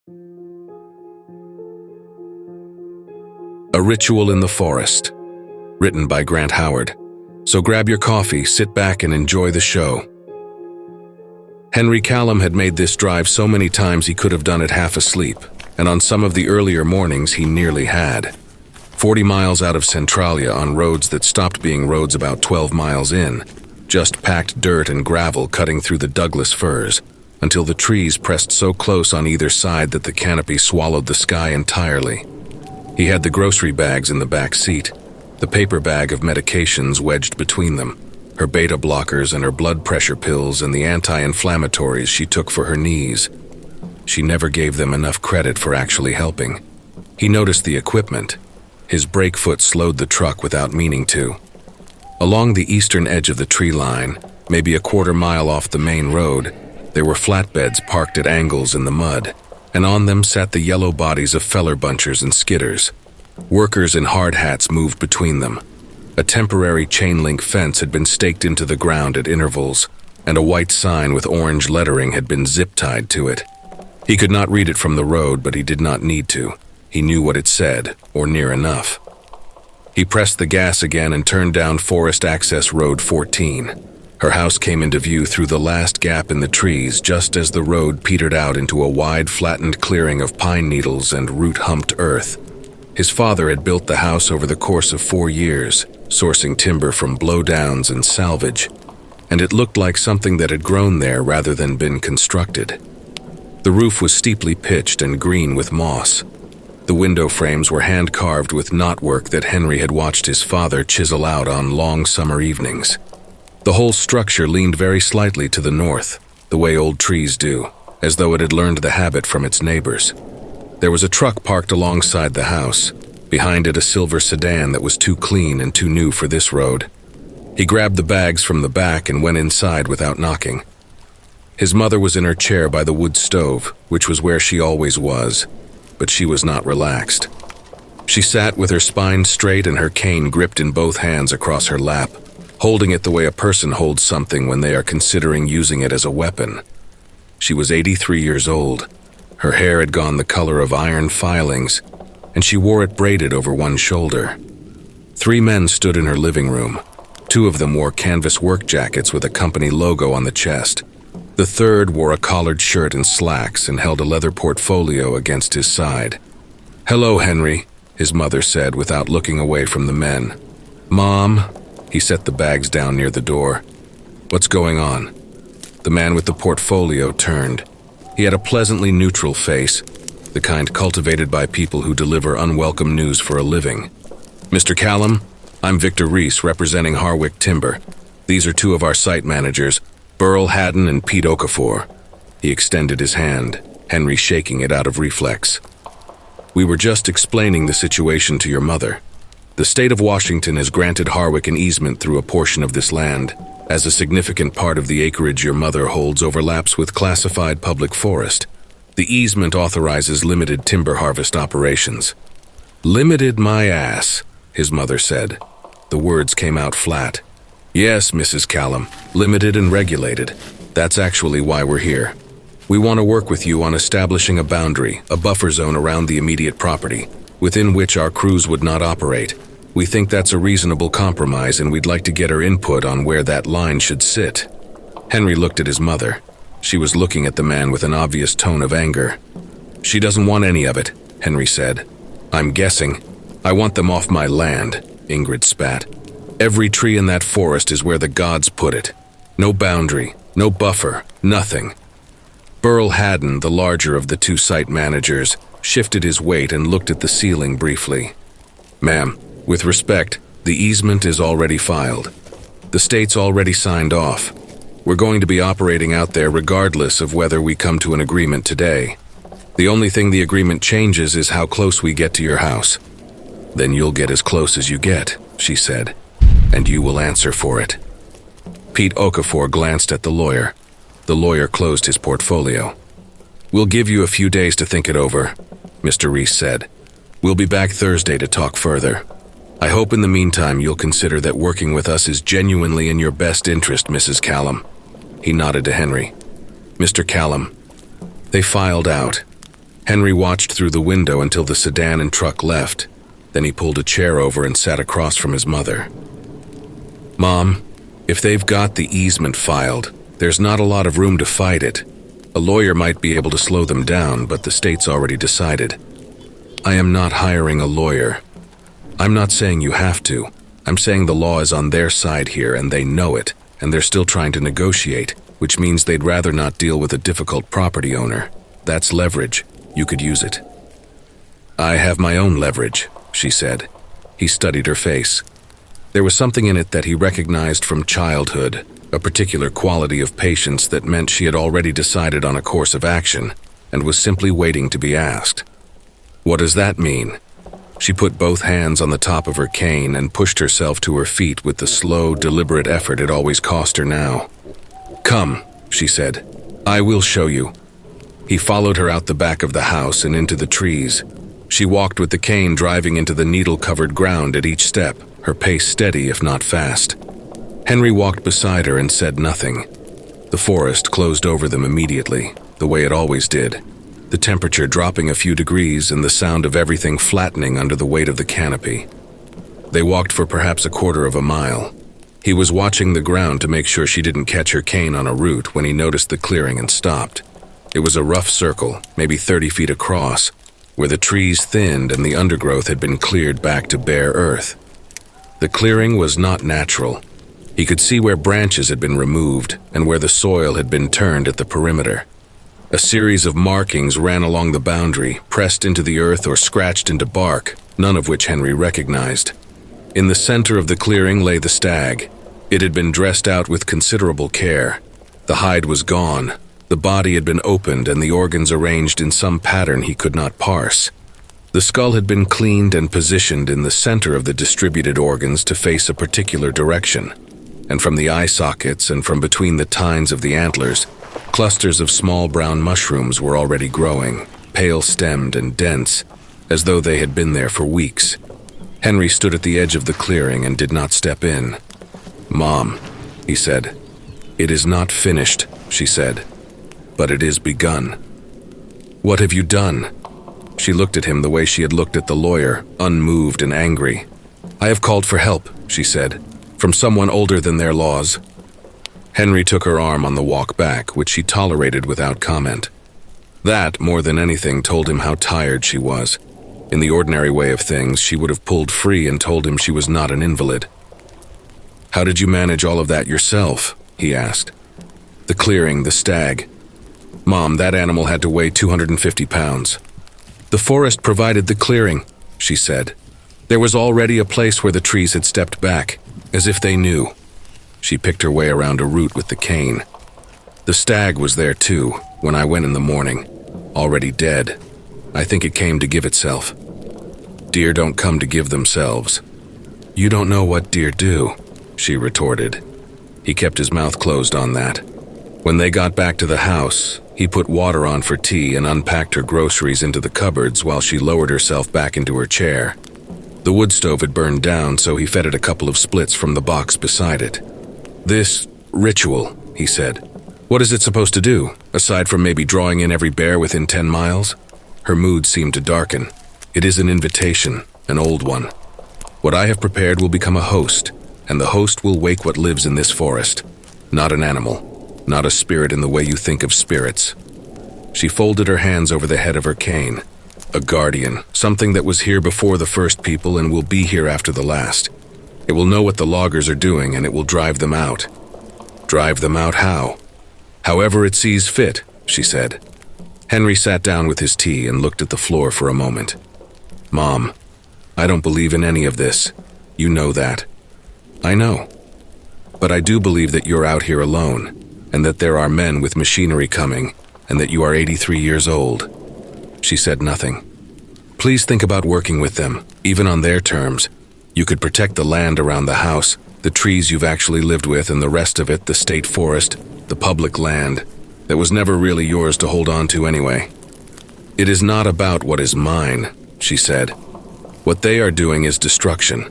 A Ritual in the Forest, written by Grant Howard. So grab your coffee, sit back, and enjoy the show. Henry Callum had made this drive so many times he could have done it half asleep, and on some of the earlier mornings he nearly had. 40 miles out of Centralia on roads that stopped being roads about 12 miles in, just packed dirt and gravel cutting through the Douglas firs, until the trees pressed so close on either side that the canopy swallowed the sky entirely. He had the grocery bags in the back seat, the paper bag of medications wedged between them, her beta blockers and her blood pressure pills and the anti-inflammatories she took for her knees. She never gave them enough credit for actually helping. He noticed the equipment. His brake foot slowed the truck without meaning to. Along the eastern edge of the tree line, maybe a quarter mile off the main road, there were flatbeds parked at angles in the mud, and on them sat the yellow bodies of feller bunchers and skidders. Workers in hard hats moved between them. A temporary chain-link fence had been staked into the ground at intervals, and a white sign with orange lettering had been zip-tied to it. He could not read it from the road, but he did not need to. He knew what it said, or near enough. He pressed the gas again and turned down Forest Access Road 14. Her house came into view through the last gap in the trees just as the road petered out into a wide, flattened clearing of pine needles and root-humped earth. His father had built the house over the course of 4 years, sourcing timber from blowdowns and salvage, and it looked like something that had grown there rather than been constructed. The roof was steeply pitched and green with moss. The window frames were hand-carved with knotwork that Henry had watched his father chisel out on long summer evenings. The whole structure leaned very slightly to the north, the way old trees do, as though it had learned the habit from its neighbors. There was a truck parked alongside the house, behind it a silver sedan that was too clean and too new for this road. He grabbed the bags from the back and went inside without knocking. His mother was in her chair by the wood stove, which was where she always was, but she was not relaxed. She sat with her spine straight and her cane gripped in both hands across her lap, holding it the way a person holds something when they are considering using it as a weapon. She was 83 years old. Her hair had gone the color of iron filings, and she wore it braided over one shoulder. 3 men stood in her living room. 2 of them wore canvas work jackets with a company logo on the chest. The third wore a collared shirt and slacks and held a leather portfolio against his side. "Hello, Henry," his mother said without looking away from the men. "Mom," he set the bags down near the door. "What's going on?" The man with the portfolio turned. He had a pleasantly neutral face, the kind cultivated by people who deliver unwelcome news for a living. "Mr. Callum, I'm Victor Reese, representing Harwick Timber. These are 2 of our site managers, Burl Haddon and Pete Okafor." He extended his hand, Henry shaking it out of reflex. "We were just explaining the situation to your mother. The state of Washington has granted Harwick an easement through a portion of this land, as a significant part of the acreage your mother holds overlaps with classified public forest. The easement authorizes limited timber harvest operations." "Limited my ass," his mother said. The words came out flat. "Yes, Mrs. Callum, limited and regulated. That's actually why we're here. We want to work with you on establishing a boundary, a buffer zone around the immediate property, within which our crews would not operate. We think that's a reasonable compromise, and we'd like to get her input on where that line should sit." Henry looked at his mother. She was looking at the man with an obvious tone of anger. "She doesn't want any of it," Henry said. "I'm guessing. I want them off my land," Ingrid spat. "Every tree in that forest is where the gods put it. No boundary, no buffer, nothing." Burl Haddon, the larger of the 2 site managers, shifted his weight and looked at the ceiling briefly. "Ma'am, with respect, the easement is already filed. The state's already signed off. We're going to be operating out there regardless of whether we come to an agreement today. The only thing the agreement changes is how close we get to your house." "Then you'll get as close as you get," she said, "and you will answer for it." Pete Okafor glanced at the lawyer. The lawyer closed his portfolio. "We'll give you a few days to think it over," Mr. Reese said. "We'll be back Thursday to talk further. I hope in the meantime you'll consider that working with us is genuinely in your best interest, Mrs. Callum." He nodded to Henry. "Mr. Callum." They filed out. Henry watched through the window until the sedan and truck left. Then he pulled a chair over and sat across from his mother. "Mom, if they've got the easement filed, there's not a lot of room to fight it. A lawyer might be able to slow them down, but the state's already decided. I am not hiring a lawyer. I'm not saying you have to. I'm saying the law is on their side here and they know it, and they're still trying to negotiate, which means they'd rather not deal with a difficult property owner. That's leverage. You could use it." "I have my own leverage," she said. He studied her face. There was something in it that he recognized from childhood, a particular quality of patience that meant she had already decided on a course of action and was simply waiting to be asked. "What does that mean?" She put both hands on the top of her cane and pushed herself to her feet with the slow, deliberate effort it always cost her now. "Come," she said. "I will show you." He followed her out the back of the house and into the trees. She walked with the cane driving into the needle-covered ground at each step, her pace steady if not fast. Henry walked beside her and said nothing. The forest closed over them immediately, the way it always did, the temperature dropping a few degrees and the sound of everything flattening under the weight of the canopy. They walked for perhaps a quarter of a mile. He was watching the ground to make sure she didn't catch her cane on a root when he noticed the clearing and stopped. It was a rough circle, maybe 30 feet across, where the trees thinned and the undergrowth had been cleared back to bare earth. The clearing was not natural. He could see where branches had been removed and where the soil had been turned at the perimeter. A series of markings ran along the boundary, pressed into the earth or scratched into bark, none of which Henry recognized. In the center of the clearing lay the stag. It had been dressed out with considerable care. The hide was gone. The body had been opened and the organs arranged in some pattern he could not parse. The skull had been cleaned and positioned in the center of the distributed organs to face a particular direction. And from the eye sockets and from between the tines of the antlers, clusters of small brown mushrooms were already growing, pale-stemmed and dense, as though they had been there for weeks. Henry stood at the edge of the clearing and did not step in. "Mom," he said. "It is not finished," she said. "But it is begun." "What have you done?" She looked at him the way she had looked at the lawyer, unmoved and angry. "I have called for help," she said, "from someone older than their laws." Henry took her arm on the walk back, which she tolerated without comment. That, more than anything, told him how tired she was. In the ordinary way of things, she would have pulled free and told him she was not an invalid. "How did you manage all of that yourself?" he asked. "The clearing, the stag. Mom, that animal had to weigh 250 pounds. "The forest provided the clearing," she said. "There was already a place where the trees had stepped back, as if they knew." She picked her way around a root with the cane. "The stag was there too, when I went in the morning, already dead. I think it came to give itself." "Deer don't come to give themselves." "You don't know what deer do," she retorted. He kept his mouth closed on that. When they got back to the house, he put water on for tea and unpacked her groceries into the cupboards while she lowered herself back into her chair. The wood stove had burned down, so he fed it a couple of splits from the box beside it. "This ritual," he said. "What is it supposed to do, aside from maybe drawing in every bear within 10 miles? Her mood seemed to darken. "It is an invitation, an old one. What I have prepared will become a host, and the host will wake what lives in this forest. Not an animal. Not a spirit in the way you think of spirits." She folded her hands over the head of her cane. "A guardian, something that was here before the first people and will be here after the last. It will know what the loggers are doing and it will drive them out." "Drive them out how?" "However it sees fit," she said. Henry sat down with his tea and looked at the floor for a moment. "Mom, I don't believe in any of this. You know that." "I know. But I do believe that you're out here alone, and that there are men with machinery coming, and that you are 83 years old." She said nothing. "Please think about working with them, even on their terms. You could protect the land around the house, the trees you've actually lived with, and the rest of it, the state forest, the public land, that was never really yours to hold on to anyway." "It is not about what is mine," she said. "What they are doing is destruction.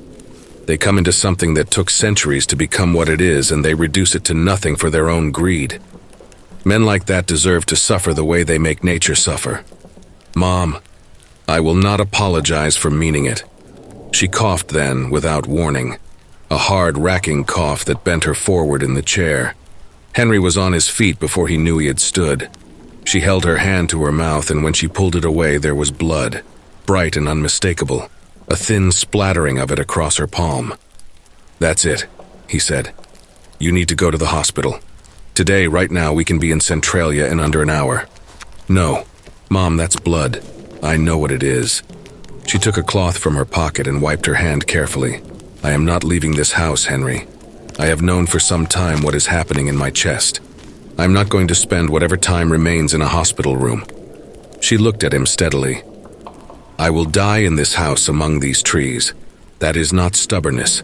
They come into something that took centuries to become what it is, and they reduce it to nothing for their own greed. Men like that deserve to suffer the way they make nature suffer." "Mom, I will not apologize for meaning it." She coughed then, without warning, a hard, racking cough that bent her forward in the chair. Henry was on his feet before he knew he had stood. She held her hand to her mouth, and when she pulled it away, there was blood, bright and unmistakable, a thin splattering of it across her palm. "That's it," he said. "You need to go to the hospital. Today, right now, we can be in Centralia in under an hour." "No, Mom, that's blood. I know what it is." She took a cloth from her pocket and wiped her hand carefully. "I am not leaving this house, Henry. I have known for some time what is happening in my chest. I am not going to spend whatever time remains in a hospital room." She looked at him steadily. "I will die in this house among these trees. That is not stubbornness.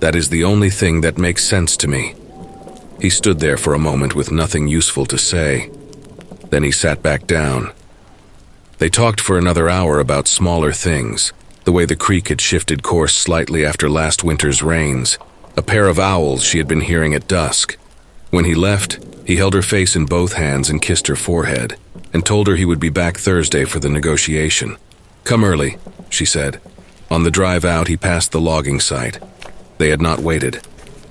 That is the only thing that makes sense to me." He stood there for a moment with nothing useful to say. Then he sat back down. They talked for another hour about smaller things, the way the creek had shifted course slightly after last winter's rains, a pair of owls she had been hearing at dusk. When he left, he held her face in both hands and kissed her forehead, and told her he would be back Thursday for the negotiation. "Come early," she said. On the drive out, he passed the logging site. They had not waited.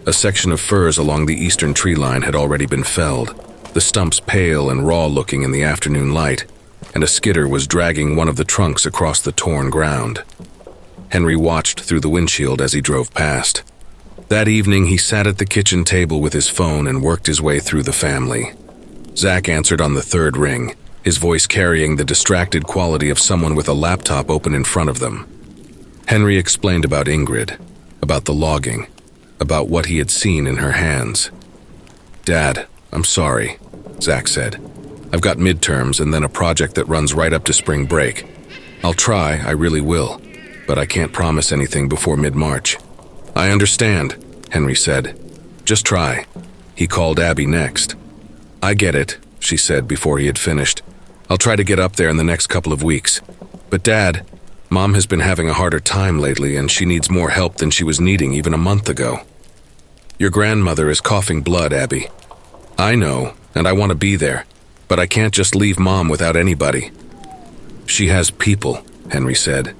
A section of firs along the eastern tree line had already been felled, the stumps pale and raw-looking in the afternoon light, and a skidder was dragging one of the trunks across the torn ground. Henry watched through the windshield as he drove past. That evening, he sat at the kitchen table with his phone and worked his way through the family. Zach answered on the third ring, his voice carrying the distracted quality of someone with a laptop open in front of them. Henry explained about Ingrid, about the logging, about what he had seen in her hands. "Dad, I'm sorry," Zach said. "I've got midterms and then a project that runs right up to spring break. I'll try, I really will, but I can't promise anything before mid-March." "I understand," Henry said. "Just try." He called Abby next. "I get it," she said before he had finished. "I'll try to get up there in the next couple of weeks. But Dad, Mom has been having a harder time lately and she needs more help than she was needing even a month ago." "Your grandmother is coughing blood, Abby." "I know, and I want to be there, but I can't just leave Mom without anybody." "She has people," Henry said.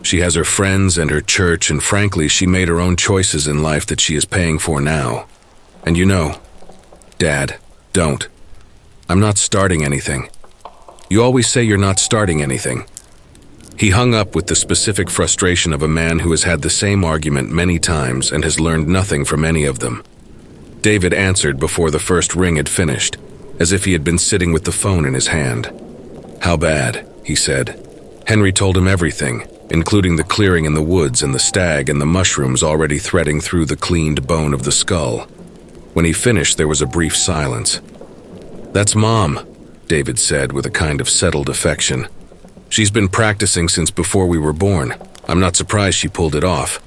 "She has her friends and her church, and frankly, she made her own choices in life that she is paying for now. And you know, Dad, don't. I'm not starting anything. You always say you're not starting anything." He hung up with the specific frustration of a man who has had the same argument many times and has learned nothing from any of them. David answered before the first ring had finished, as if he had been sitting with the phone in his hand. "How bad?" he said. Henry told him everything, including the clearing in the woods and the stag and the mushrooms already threading through the cleaned bone of the skull. When he finished, there was a brief silence. "That's Mom," David said with a kind of settled affection. "She's been practicing since before we were born. I'm not surprised she pulled it off.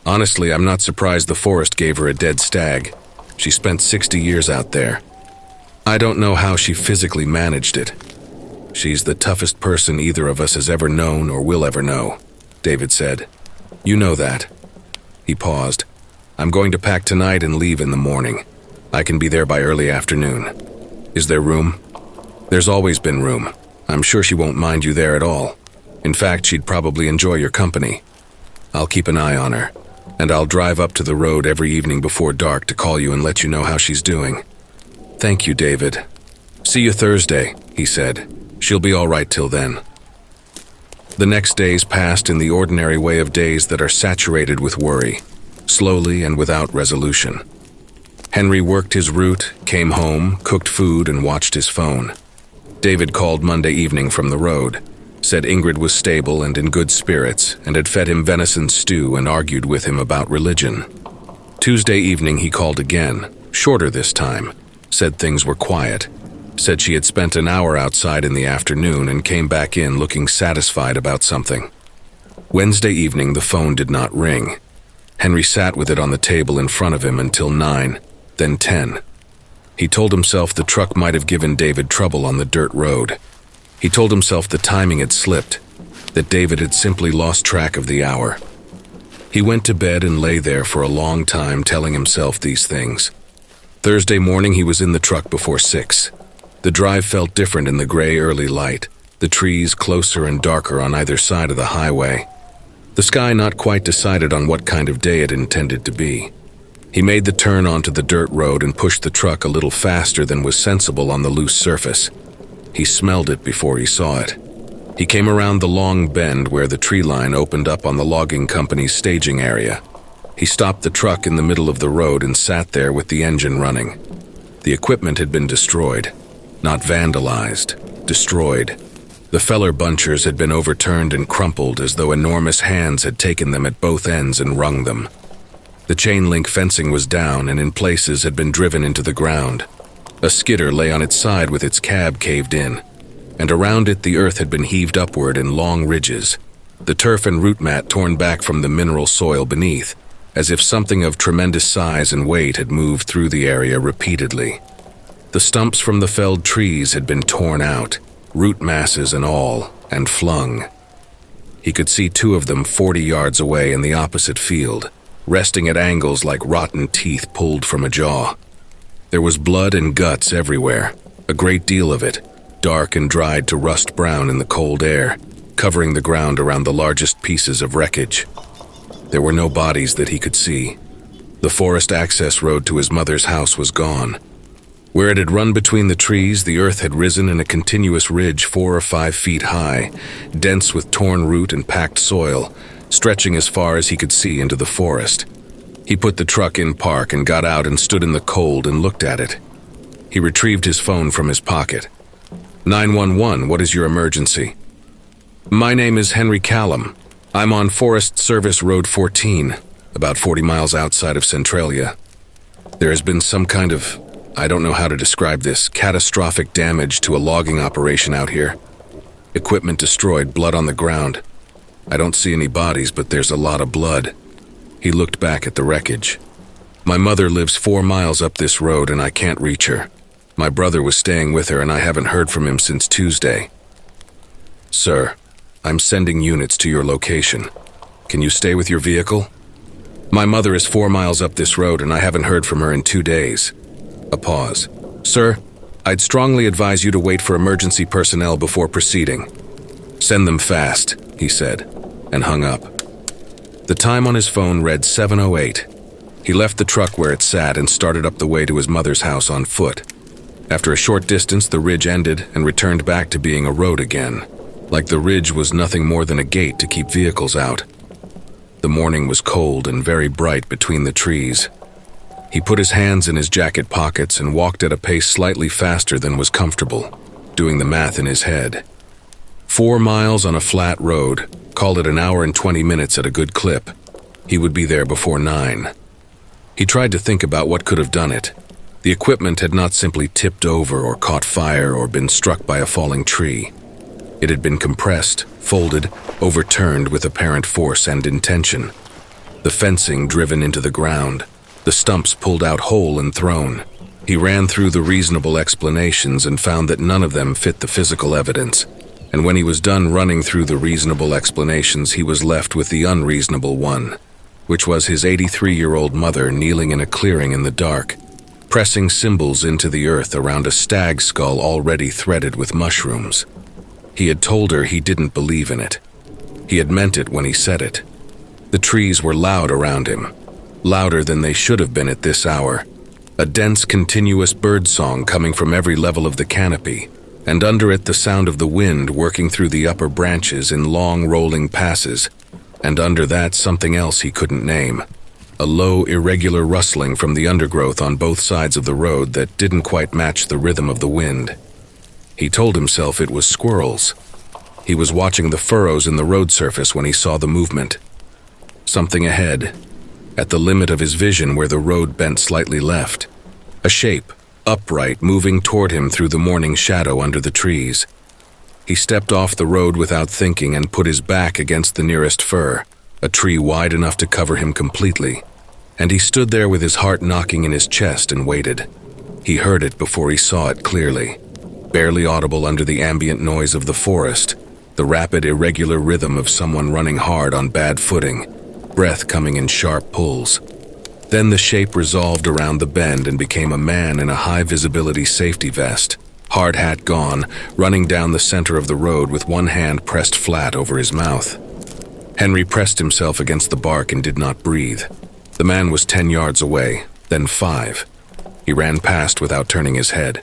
Honestly, I'm not surprised the forest gave her a dead stag. She spent 60 years out there. I don't know how she physically managed it. She's the toughest person either of us has ever known or will ever know," David said. "You know that." He paused. "I'm going to pack tonight and leave in the morning. I can be there by early afternoon. Is there room?" "There's always been room. I'm sure she won't mind you there at all. In fact, she'd probably enjoy your company. I'll keep an eye on her, and I'll drive up to the road every evening before dark to call you and let you know how she's doing." "Thank you, David. See you Thursday," he said. "She'll be all right till then." The next days passed in the ordinary way of days that are saturated with worry, slowly and without resolution. Henry worked his route, came home, cooked food, and watched his phone. David called Monday evening from the road, said Ingrid was stable and in good spirits, and had fed him venison stew and argued with him about religion. Tuesday evening he called again, shorter this time, said things were quiet, said she had spent an hour outside in the afternoon and came back in looking satisfied about something. Wednesday evening the phone did not ring. Henry sat with it on the table in front of him until 9, then 10. He told himself the truck might have given David trouble on the dirt road. He told himself the timing had slipped, that David had simply lost track of the hour. He went to bed and lay there for a long time telling himself these things. Thursday morning he was in the truck before 6. The drive felt different in the gray early light. The the trees closer and darker on either side of the highway. The sky not quite decided on what kind of day it intended to be. He made the turn onto the dirt road and pushed the truck a little faster than was sensible on the loose surface. He smelled it before he saw it. He came around the long bend where the tree line opened up on the logging company's staging area. He stopped the truck in the middle of the road and sat there with the engine running. The equipment had been destroyed. Not vandalized, destroyed. The feller bunchers had been overturned and crumpled as though enormous hands had taken them at both ends and wrung them. The chain link fencing was down and in places had been driven into the ground. A skidder lay on its side with its cab caved in, and around it the earth had been heaved upward in long ridges, the turf and root mat torn back from the mineral soil beneath, as if something of tremendous size and weight had moved through the area repeatedly. The stumps from the felled trees had been torn out, root masses and all, and flung. He could see two of them 40 yards away in the opposite field, resting at angles like rotten teeth pulled from a jaw. There was blood and guts everywhere, a great deal of it, dark and dried to rust brown in the cold air, covering the ground around the largest pieces of wreckage. There were no bodies that he could see. The forest access road to his mother's house was gone. Where it had run between the trees, the earth had risen in a continuous ridge 4 or 5 feet high, dense with torn root and packed soil, stretching as far as he could see into the forest. He put the truck in park and got out and stood in the cold and looked at it. He retrieved his phone from his pocket. 911, what is your emergency? My name is Henry Callum. I'm on Forest Service Road 14, about 40 miles outside of Centralia. There has been some kind of, I don't know how to describe this, catastrophic damage to a logging operation out here. Equipment destroyed, blood on the ground. I don't see any bodies, but there's a lot of blood. He looked back at the wreckage. My mother lives 4 miles up this road and I can't reach her. My brother was staying with her and I haven't heard from him since Tuesday. Sir, I'm sending units to your location. Can you stay with your vehicle? My mother is 4 miles up this road and I haven't heard from her in 2 days. A pause. Sir, I'd strongly advise you to wait for emergency personnel before proceeding. Send them fast, he said, and hung up. The time on his phone read 7:08. He left the truck where it sat and started up the way to his mother's house on foot. After a short distance, the ridge ended and returned back to being a road again, like the ridge was nothing more than a gate to keep vehicles out. The morning was cold and very bright between the trees. He put his hands in his jacket pockets and walked at a pace slightly faster than was comfortable, doing the math in his head. 4 miles on a flat road, call it an hour and 20 minutes at a good clip. He would be there before 9. He tried to think about what could have done it. The equipment had not simply tipped over or caught fire or been struck by a falling tree. It had been compressed, folded, overturned with apparent force and intention. The fencing driven into the ground, the stumps pulled out whole and thrown. He ran through the reasonable explanations and found that none of them fit the physical evidence. And when he was done running through the reasonable explanations, he was left with the unreasonable one, which was his 83-year-old mother kneeling in a clearing in the dark, pressing symbols into the earth around a stag skull already threaded with mushrooms. He had told her he didn't believe in it. He had meant it when he said it. The trees were loud around him, louder than they should have been at this hour. A dense, continuous birdsong coming from every level of the canopy, and under it the sound of the wind working through the upper branches in long rolling passes, and under that something else he couldn't name. A low, irregular rustling from the undergrowth on both sides of the road that didn't quite match the rhythm of the wind. He told himself it was squirrels. He was watching the furrows in the road surface when he saw the movement. Something ahead, at the limit of his vision where the road bent slightly left. A shape, upright, moving toward him through the morning shadow under the trees. He stepped off the road without thinking and put his back against the nearest fir, a tree wide enough to cover him completely. And he stood there with his heart knocking in his chest and waited. He heard it before he saw it clearly, barely audible under the ambient noise of the forest, the rapid, irregular rhythm of someone running hard on bad footing, breath coming in sharp pulls. Then the shape resolved around the bend and became a man in a high-visibility safety vest, hard hat gone, running down the center of the road with one hand pressed flat over his mouth. Henry pressed himself against the bark and did not breathe. The man was 10 yards away, then 5. He ran past without turning his head.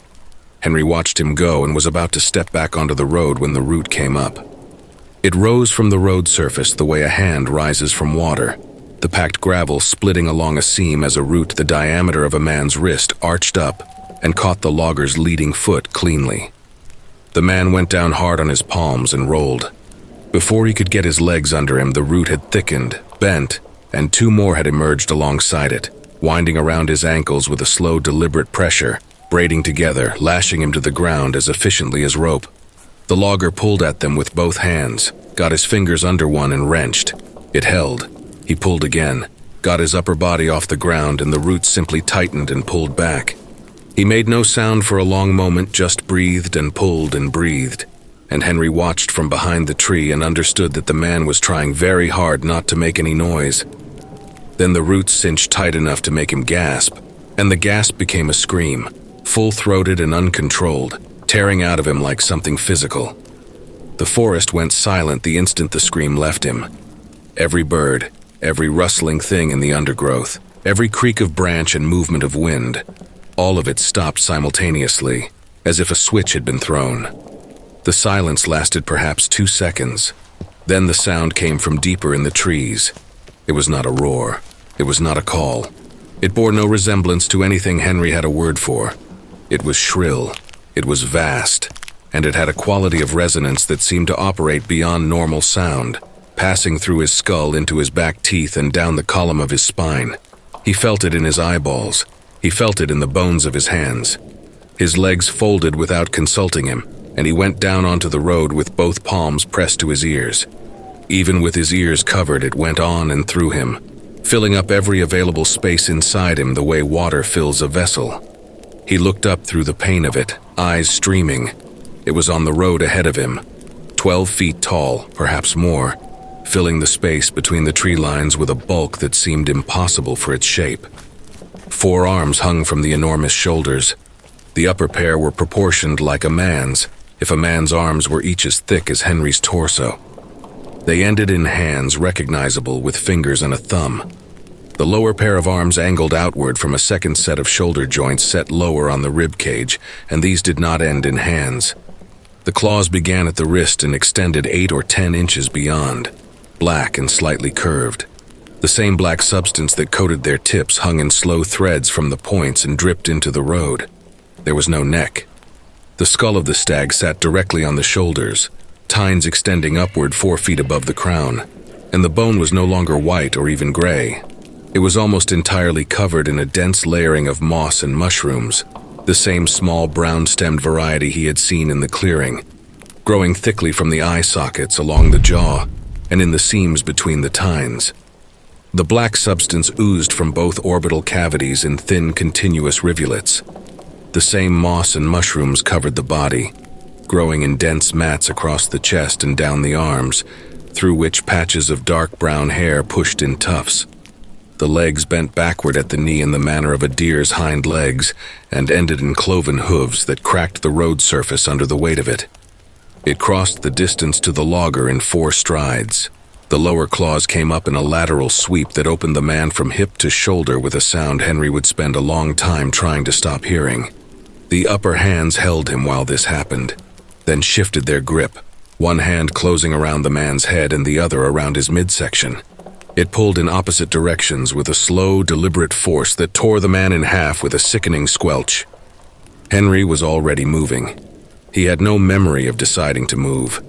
Henry watched him go and was about to step back onto the road when the root came up. It rose from the road surface the way a hand rises from water, the packed gravel splitting along a seam as a root the diameter of a man's wrist arched up and caught the logger's leading foot cleanly. The man went down hard on his palms and rolled. Before he could get his legs under him, the root had thickened, bent, and 2 more had emerged alongside it, winding around his ankles with a slow, deliberate pressure, braiding together, lashing him to the ground as efficiently as rope. The logger pulled at them with both hands, got his fingers under one and wrenched. It held. He pulled again, got his upper body off the ground, and the roots simply tightened and pulled back. He made no sound for a long moment, just breathed and pulled and breathed, and Henry watched from behind the tree and understood that the man was trying very hard not to make any noise. Then the roots cinched tight enough to make him gasp, and the gasp became a scream, full-throated and uncontrolled, tearing out of him like something physical. The forest went silent the instant the scream left him. Every bird, every rustling thing in the undergrowth, every creak of branch and movement of wind, all of it stopped simultaneously, as if a switch had been thrown. The silence lasted perhaps 2 seconds. Then the sound came from deeper in the trees. It was not a roar. It was not a call. It bore no resemblance to anything Henry had a word for. It was shrill. It was vast. And it had a quality of resonance that seemed to operate beyond normal sound, passing through his skull into his back teeth and down the column of his spine. He felt it in his eyeballs. He felt it in the bones of his hands. His legs folded without consulting him, and he went down onto the road with both palms pressed to his ears. Even with his ears covered, it went on and through him, filling up every available space inside him the way water fills a vessel. He looked up through the pain of it, eyes streaming. It was on the road ahead of him, 12 feet tall, perhaps more, filling the space between the tree lines with a bulk that seemed impossible for its shape. 4 arms hung from the enormous shoulders. The upper pair were proportioned like a man's, if a man's arms were each as thick as Henry's torso. They ended in hands recognizable with fingers and a thumb. The lower pair of arms angled outward from a second set of shoulder joints set lower on the rib cage, and these did not end in hands. The claws began at the wrist and extended 8 or 10 inches beyond, black and slightly curved. The same black substance that coated their tips hung in slow threads from the points and dripped into the road. There was no neck. The skull of the stag sat directly on the shoulders, tines extending upward 4 feet above the crown, and the bone was no longer white or even gray. It was almost entirely covered in a dense layering of moss and mushrooms, the same small brown-stemmed variety he had seen in the clearing, growing thickly from the eye sockets along the jaw and in the seams between the tines. The black substance oozed from both orbital cavities in thin, continuous rivulets. The same moss and mushrooms covered the body, growing in dense mats across the chest and down the arms, through which patches of dark brown hair pushed in tufts. The legs bent backward at the knee in the manner of a deer's hind legs and ended in cloven hooves that cracked the road surface under the weight of it. It crossed the distance to the logger in 4 strides. The lower claws came up in a lateral sweep that opened the man from hip to shoulder with a sound Henry would spend a long time trying to stop hearing. The upper hands held him while this happened, then shifted their grip, one hand closing around the man's head and the other around his midsection. It pulled in opposite directions with a slow, deliberate force that tore the man in half with a sickening squelch. Henry was already moving. He had no memory of deciding to move.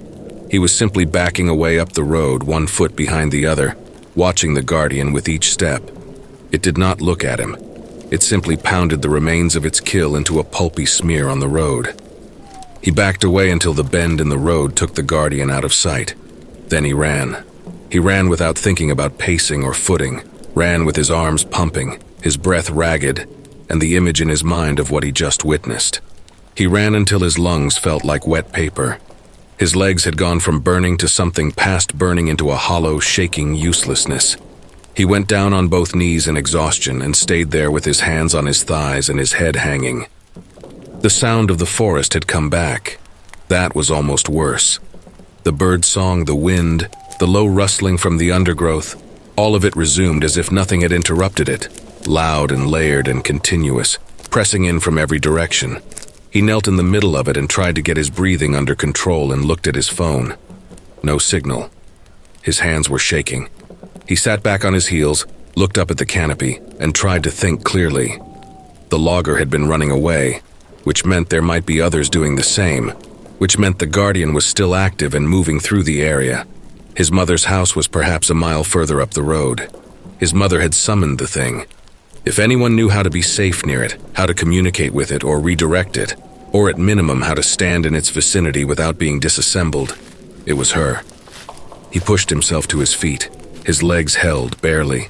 He was simply backing away up the road, 1 foot behind the other, watching the guardian with each step. It did not look at him. It simply pounded the remains of its kill into a pulpy smear on the road. He backed away until the bend in the road took the guardian out of sight. Then he ran. He ran without thinking about pacing or footing, ran with his arms pumping, his breath ragged, and the image in his mind of what he just witnessed. He ran until his lungs felt like wet paper. His legs had gone from burning to something past burning into a hollow, shaking uselessness. He went down on both knees in exhaustion and stayed there with his hands on his thighs and his head hanging. The sound of the forest had come back. That was almost worse. The bird song, the wind, the low rustling from the undergrowth, all of it resumed as if nothing had interrupted it, loud and layered and continuous, pressing in from every direction. He knelt in the middle of it and tried to get his breathing under control and looked at his phone. No signal. His hands were shaking. He sat back on his heels, looked up at the canopy, and tried to think clearly. The logger had been running away, which meant there might be others doing the same, which meant the Guardian was still active and moving through the area. His mother's house was perhaps a mile further up the road. His mother had summoned the thing. If anyone knew how to be safe near it, how to communicate with it or redirect it, or at minimum how to stand in its vicinity without being disassembled, it was her. He pushed himself to his feet. His legs held barely.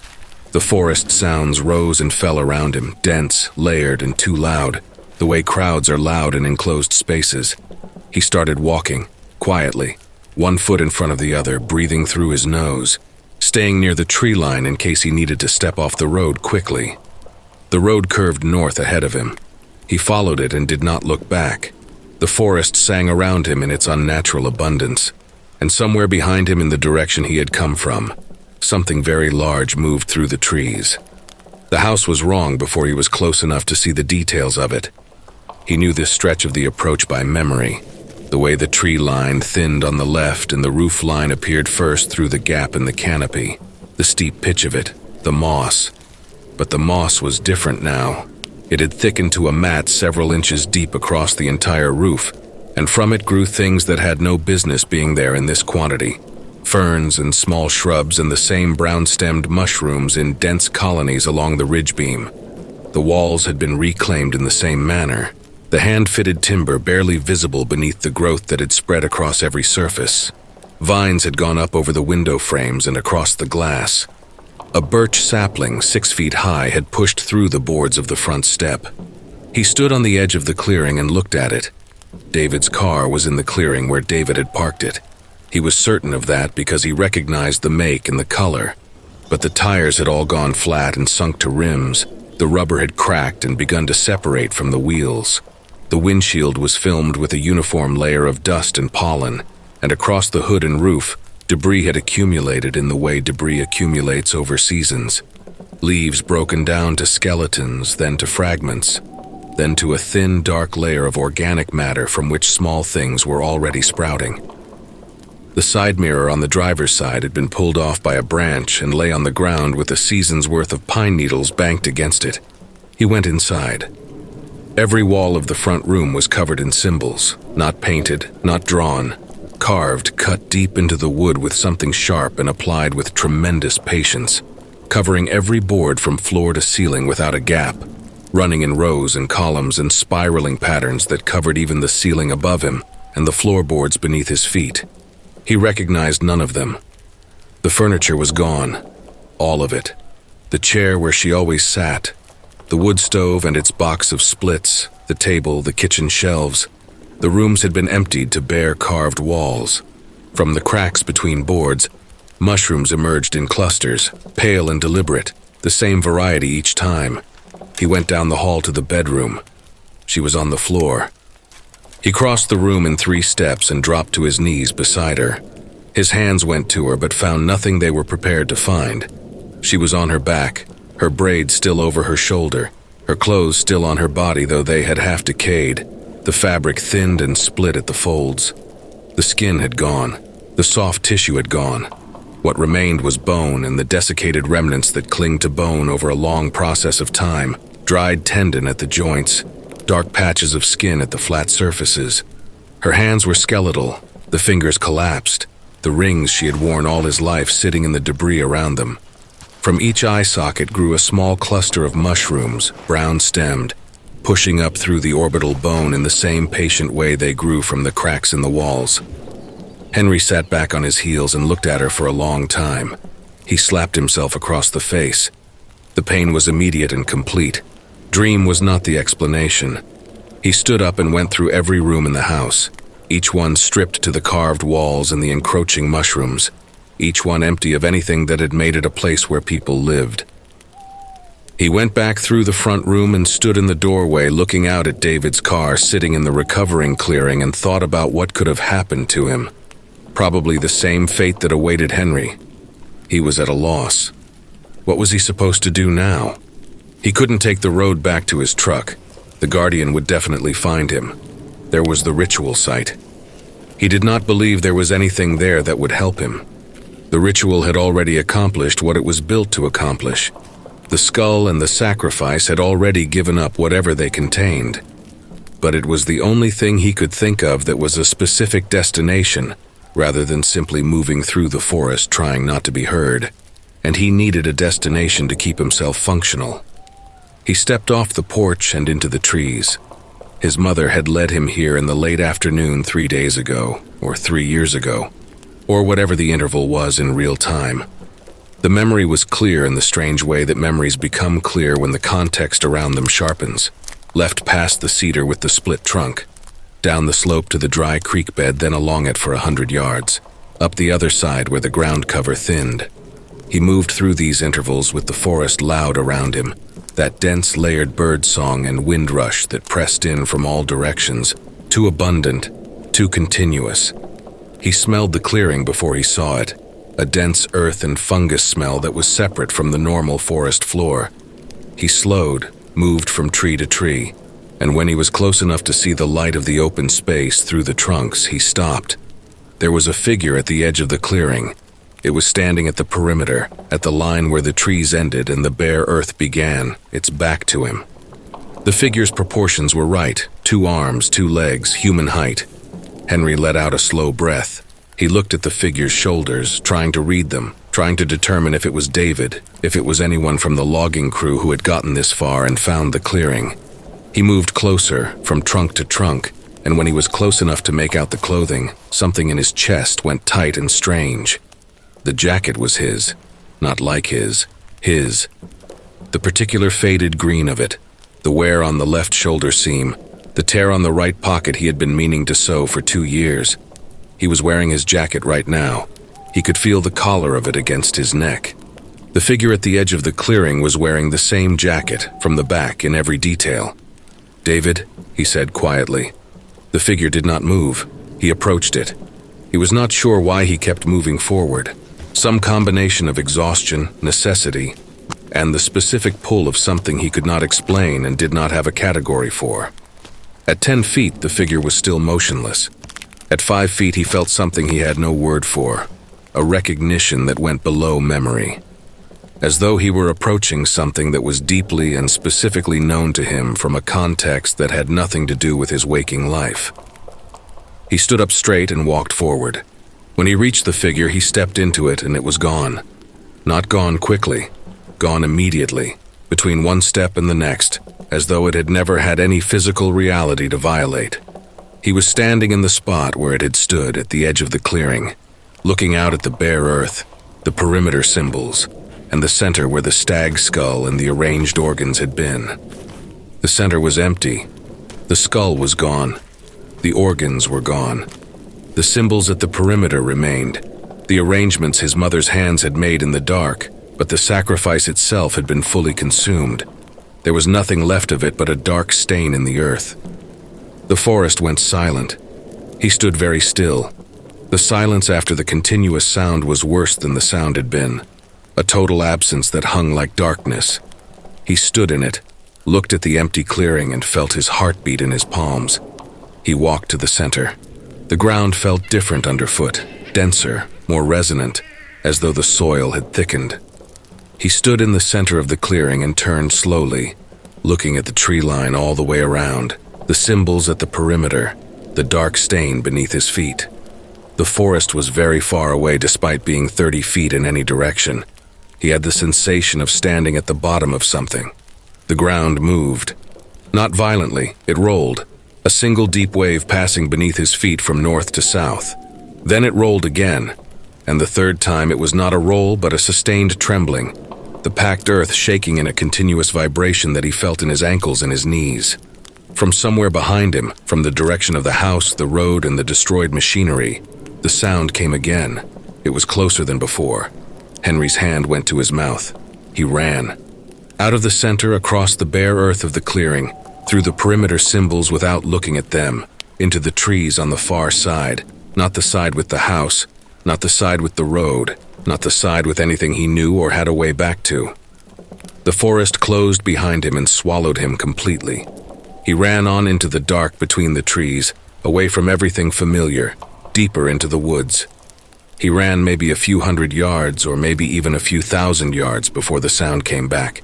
The forest sounds rose and fell around him, dense, layered, and too loud, the way crowds are loud in enclosed spaces. He started walking, quietly, one foot in front of the other, breathing through his nose, staying near the tree line in case he needed to step off the road quickly. The road curved north ahead of him. He followed it and did not look back. The forest sang around him in its unnatural abundance, and somewhere behind him in the direction he had come from, something very large moved through the trees. The house was wrong before he was close enough to see the details of it. He knew this stretch of the approach by memory. The way the tree line thinned on the left and the roof line appeared first through the gap in the canopy, the steep pitch of it, the moss. But the moss was different now. It had thickened to a mat several inches deep across the entire roof, and from it grew things that had no business being there in this quantity. Ferns and small shrubs and the same brown-stemmed mushrooms in dense colonies along the ridge beam. The walls had been reclaimed in the same manner, the hand-fitted timber barely visible beneath the growth that had spread across every surface. Vines had gone up over the window frames and across the glass. A birch sapling 6 feet high had pushed through the boards of the front step. He stood on the edge of the clearing and looked at it. David's car was in the clearing where David had parked it. He was certain of that because he recognized the make and the color. But the tires had all gone flat and sunk to rims. The rubber had cracked and begun to separate from the wheels. The windshield was filmed with a uniform layer of dust and pollen, and across the hood and roof, debris had accumulated in the way debris accumulates over seasons. Leaves broken down to skeletons, then to fragments, then to a thin, dark layer of organic matter from which small things were already sprouting. The side mirror on the driver's side had been pulled off by a branch and lay on the ground with a season's worth of pine needles banked against it. He went inside. Every wall of the front room was covered in symbols, not painted, not drawn, carved, cut deep into the wood with something sharp and applied with tremendous patience, covering every board from floor to ceiling without a gap, running in rows and columns and spiraling patterns that covered even the ceiling above him and the floorboards beneath his feet. He recognized none of them. The furniture was gone, all of it. The chair where she always sat, the wood stove and its box of splits, the table, the kitchen shelves. The rooms had been emptied to bare carved walls. From the cracks between boards, mushrooms emerged in clusters, pale and deliberate, the same variety each time. He went down the hall to the bedroom. She was on the floor. He crossed the room in 3 steps and dropped to his knees beside her. His hands went to her but found nothing they were prepared to find. She was on her back, her braids still over her shoulder, her clothes still on her body though they had half decayed, the fabric thinned and split at the folds. The skin had gone, the soft tissue had gone. What remained was bone and the desiccated remnants that cling to bone over a long process of time, dried tendon at the joints, dark patches of skin at the flat surfaces. Her hands were skeletal, the fingers collapsed, the rings she had worn all his life sitting in the debris around them. From each eye socket grew a small cluster of mushrooms, brown-stemmed, pushing up through the orbital bone in the same patient way they grew from the cracks in the walls. Henry sat back on his heels and looked at her for a long time. He slapped himself across the face. The pain was immediate and complete. Dream was not the explanation. He stood up and went through every room in the house, each one stripped to the carved walls and the encroaching mushrooms, each one empty of anything that had made it a place where people lived. He went back through the front room and stood in the doorway looking out at David's car sitting in the recovering clearing and thought about what could have happened to him. Probably the same fate that awaited Henry. He was at a loss. What was he supposed to do now? He couldn't take the road back to his truck. The Guardian would definitely find him. There was the ritual site. He did not believe there was anything there that would help him. The ritual had already accomplished what it was built to accomplish. The skull and the sacrifice had already given up whatever they contained. But it was the only thing he could think of that was a specific destination, rather than simply moving through the forest trying not to be heard. And he needed a destination to keep himself functional. He stepped off the porch and into the trees. His mother had led him here in the late afternoon 3 days ago, or 3 years ago, or whatever the interval was in real time. The memory was clear in the strange way that memories become clear when the context around them sharpens. Left past the cedar with the split trunk, down the slope to the dry creek bed, then along it for 100 yards, up the other side where the ground cover thinned. He moved through these intervals with the forest loud around him, that dense layered bird song and wind rush that pressed in from all directions, too abundant, too continuous. He smelled the clearing before he saw it, a dense earth and fungus smell that was separate from the normal forest floor. He slowed, moved from tree to tree, and when he was close enough to see the light of the open space through the trunks, he stopped. There was a figure at the edge of the clearing. It was standing at the perimeter, at the line where the trees ended and the bare earth began, its back to him. The figure's proportions were right, 2 arms, 2 legs, human height. Henry let out a slow breath. He looked at the figure's shoulders, trying to read them, trying to determine if it was David, if it was anyone from the logging crew who had gotten this far and found the clearing. He moved closer, from trunk to trunk, and when he was close enough to make out the clothing, something in his chest went tight and strange. The jacket was his, not like his. The particular faded green of it, the wear on the left shoulder seam, the tear on the right pocket he had been meaning to sew for 2 years. He was wearing his jacket right now. He could feel the collar of it against his neck. The figure at the edge of the clearing was wearing the same jacket, from the back in every detail. "David," he said quietly. The figure did not move. He approached it. He was not sure why he kept moving forward. Some combination of exhaustion, necessity, and the specific pull of something he could not explain and did not have a category for. At 10 feet, the figure was still motionless. At 5 feet, he felt something he had no word for, a recognition that went below memory, as though he were approaching something that was deeply and specifically known to him from a context that had nothing to do with his waking life. He stood up straight and walked forward. When he reached the figure, he stepped into it and it was gone. Not gone quickly, gone immediately, between one step and the next, as though it had never had any physical reality to violate. He was standing in the spot where it had stood at the edge of the clearing, looking out at the bare earth, the perimeter symbols, and the center where the stag skull and the arranged organs had been. The center was empty. The skull was gone. The organs were gone. The symbols at the perimeter remained, the arrangements his mother's hands had made in the dark, but the sacrifice itself had been fully consumed. There was nothing left of it but a dark stain in the earth. The forest went silent. He stood very still. The silence after the continuous sound was worse than the sound had been, a total absence that hung like darkness. He stood in it, looked at the empty clearing and felt his heartbeat in his palms. He walked to the center. The ground felt different underfoot, denser, more resonant, as though the soil had thickened. He stood in the center of the clearing and turned slowly, looking at the tree line all the way around, the symbols at the perimeter, the dark stain beneath his feet. The forest was very far away despite being 30 feet in any direction. He had the sensation of standing at the bottom of something. The ground moved. Not violently, it rolled, a single deep wave passing beneath his feet from north to south. Then it rolled again, and the third time it was not a roll but a sustained trembling, the packed earth shaking in a continuous vibration that he felt in his ankles and his knees. From somewhere behind him, from the direction of the house, the road, and the destroyed machinery, the sound came again. It was closer than before. Henry's hand went to his mouth. He ran. Out of the center, across the bare earth of the clearing, through the perimeter symbols without looking at them, into the trees on the far side, not the side with the house, not the side with the road, not the side with anything he knew or had a way back to. The forest closed behind him and swallowed him completely. He ran on into the dark between the trees, away from everything familiar, deeper into the woods. He ran maybe a few hundred yards or maybe even a few thousand yards before the sound came back.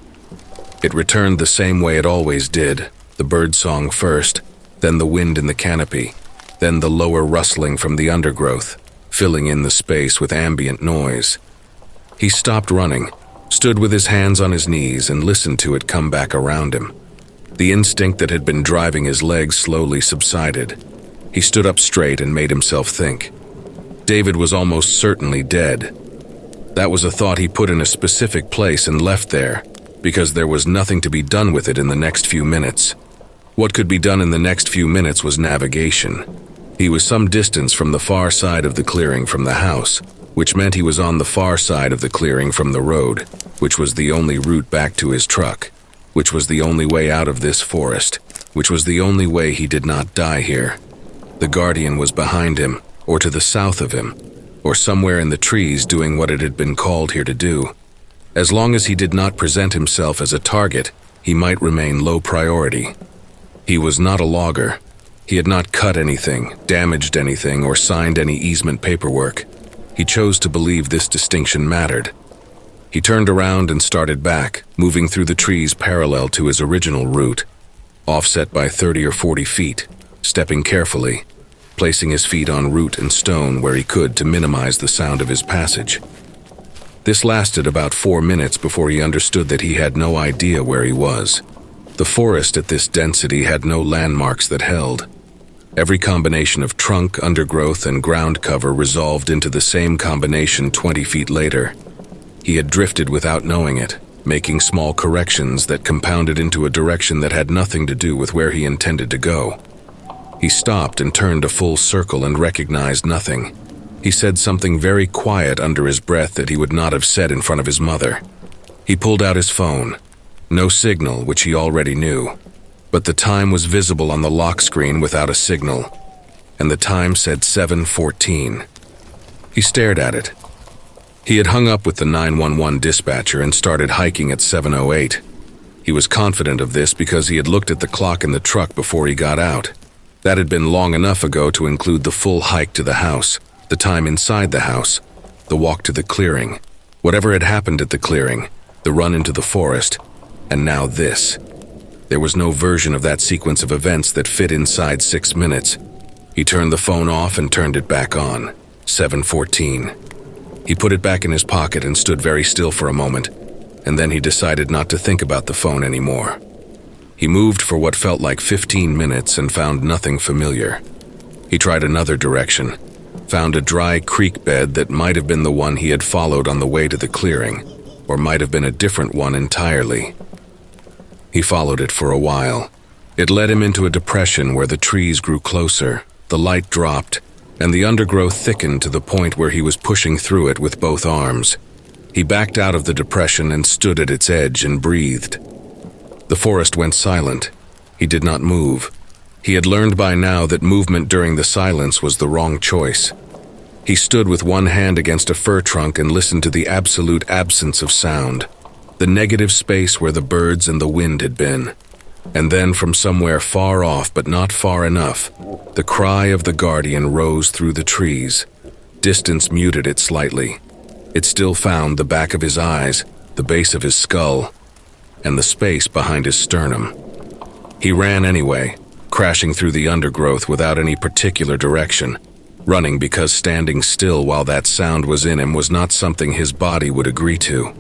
It returned the same way it always did, the bird song first, then the wind in the canopy, then the lower rustling from the undergrowth, filling in the space with ambient noise. He stopped running, stood with his hands on his knees and listened to it come back around him. The instinct that had been driving his legs slowly subsided. He stood up straight and made himself think. David was almost certainly dead. That was a thought he put in a specific place and left there, because there was nothing to be done with it in the next few minutes. What could be done in the next few minutes was navigation. He was some distance from the far side of the clearing from the house, which meant he was on the far side of the clearing from the road, which was the only route back to his truck, which was the only way out of this forest, which was the only way he did not die here. The Guardian was behind him, or to the south of him, or somewhere in the trees doing what it had been called here to do. As long as he did not present himself as a target, he might remain low priority. He was not a logger. He had not cut anything, damaged anything, or signed any easement paperwork. He chose to believe this distinction mattered. He turned around and started back, moving through the trees parallel to his original route, offset by 30 or 40 feet, stepping carefully, placing his feet on root and stone where he could to minimize the sound of his passage. This lasted about 4 minutes before he understood that he had no idea where he was. The forest at this density had no landmarks that held. Every combination of trunk, undergrowth, and ground cover resolved into the same combination 20 feet later. He had drifted without knowing it, making small corrections that compounded into a direction that had nothing to do with where he intended to go. He stopped and turned a full circle and recognized nothing. He said something very quiet under his breath that he would not have said in front of his mother. He pulled out his phone. No signal, which he already knew. But the time was visible on the lock screen without a signal, and the time said 7:14. He stared at it. He had hung up with the 911 dispatcher and started hiking at 7:08. He was confident of this because he had looked at the clock in the truck before he got out. That had been long enough ago to include the full hike to the house, the time inside the house, the walk to the clearing, whatever had happened at the clearing, the run into the forest, and now this. There was no version of that sequence of events that fit inside 6 minutes. He turned the phone off and turned it back on. 7:14. He put it back in his pocket and stood very still for a moment, and then he decided not to think about the phone anymore. He moved for what felt like 15 minutes and found nothing familiar. He tried another direction, found a dry creek bed that might have been the one he had followed on the way to the clearing, or might have been a different one entirely. He followed it for a while. It led him into a depression where the trees grew closer, the light dropped, and the undergrowth thickened to the point where he was pushing through it with both arms. He backed out of the depression and stood at its edge and breathed. The forest went silent. He did not move. He had learned by now that movement during the silence was the wrong choice. He stood with one hand against a fir trunk and listened to the absolute absence of sound, the negative space where the birds and the wind had been. And then from somewhere far off but not far enough, the cry of the Guardian rose through the trees. Distance muted it slightly. It still found the back of his eyes, the base of his skull, and the space behind his sternum. He ran anyway, crashing through the undergrowth without any particular direction, running because standing still while that sound was in him was not something his body would agree to.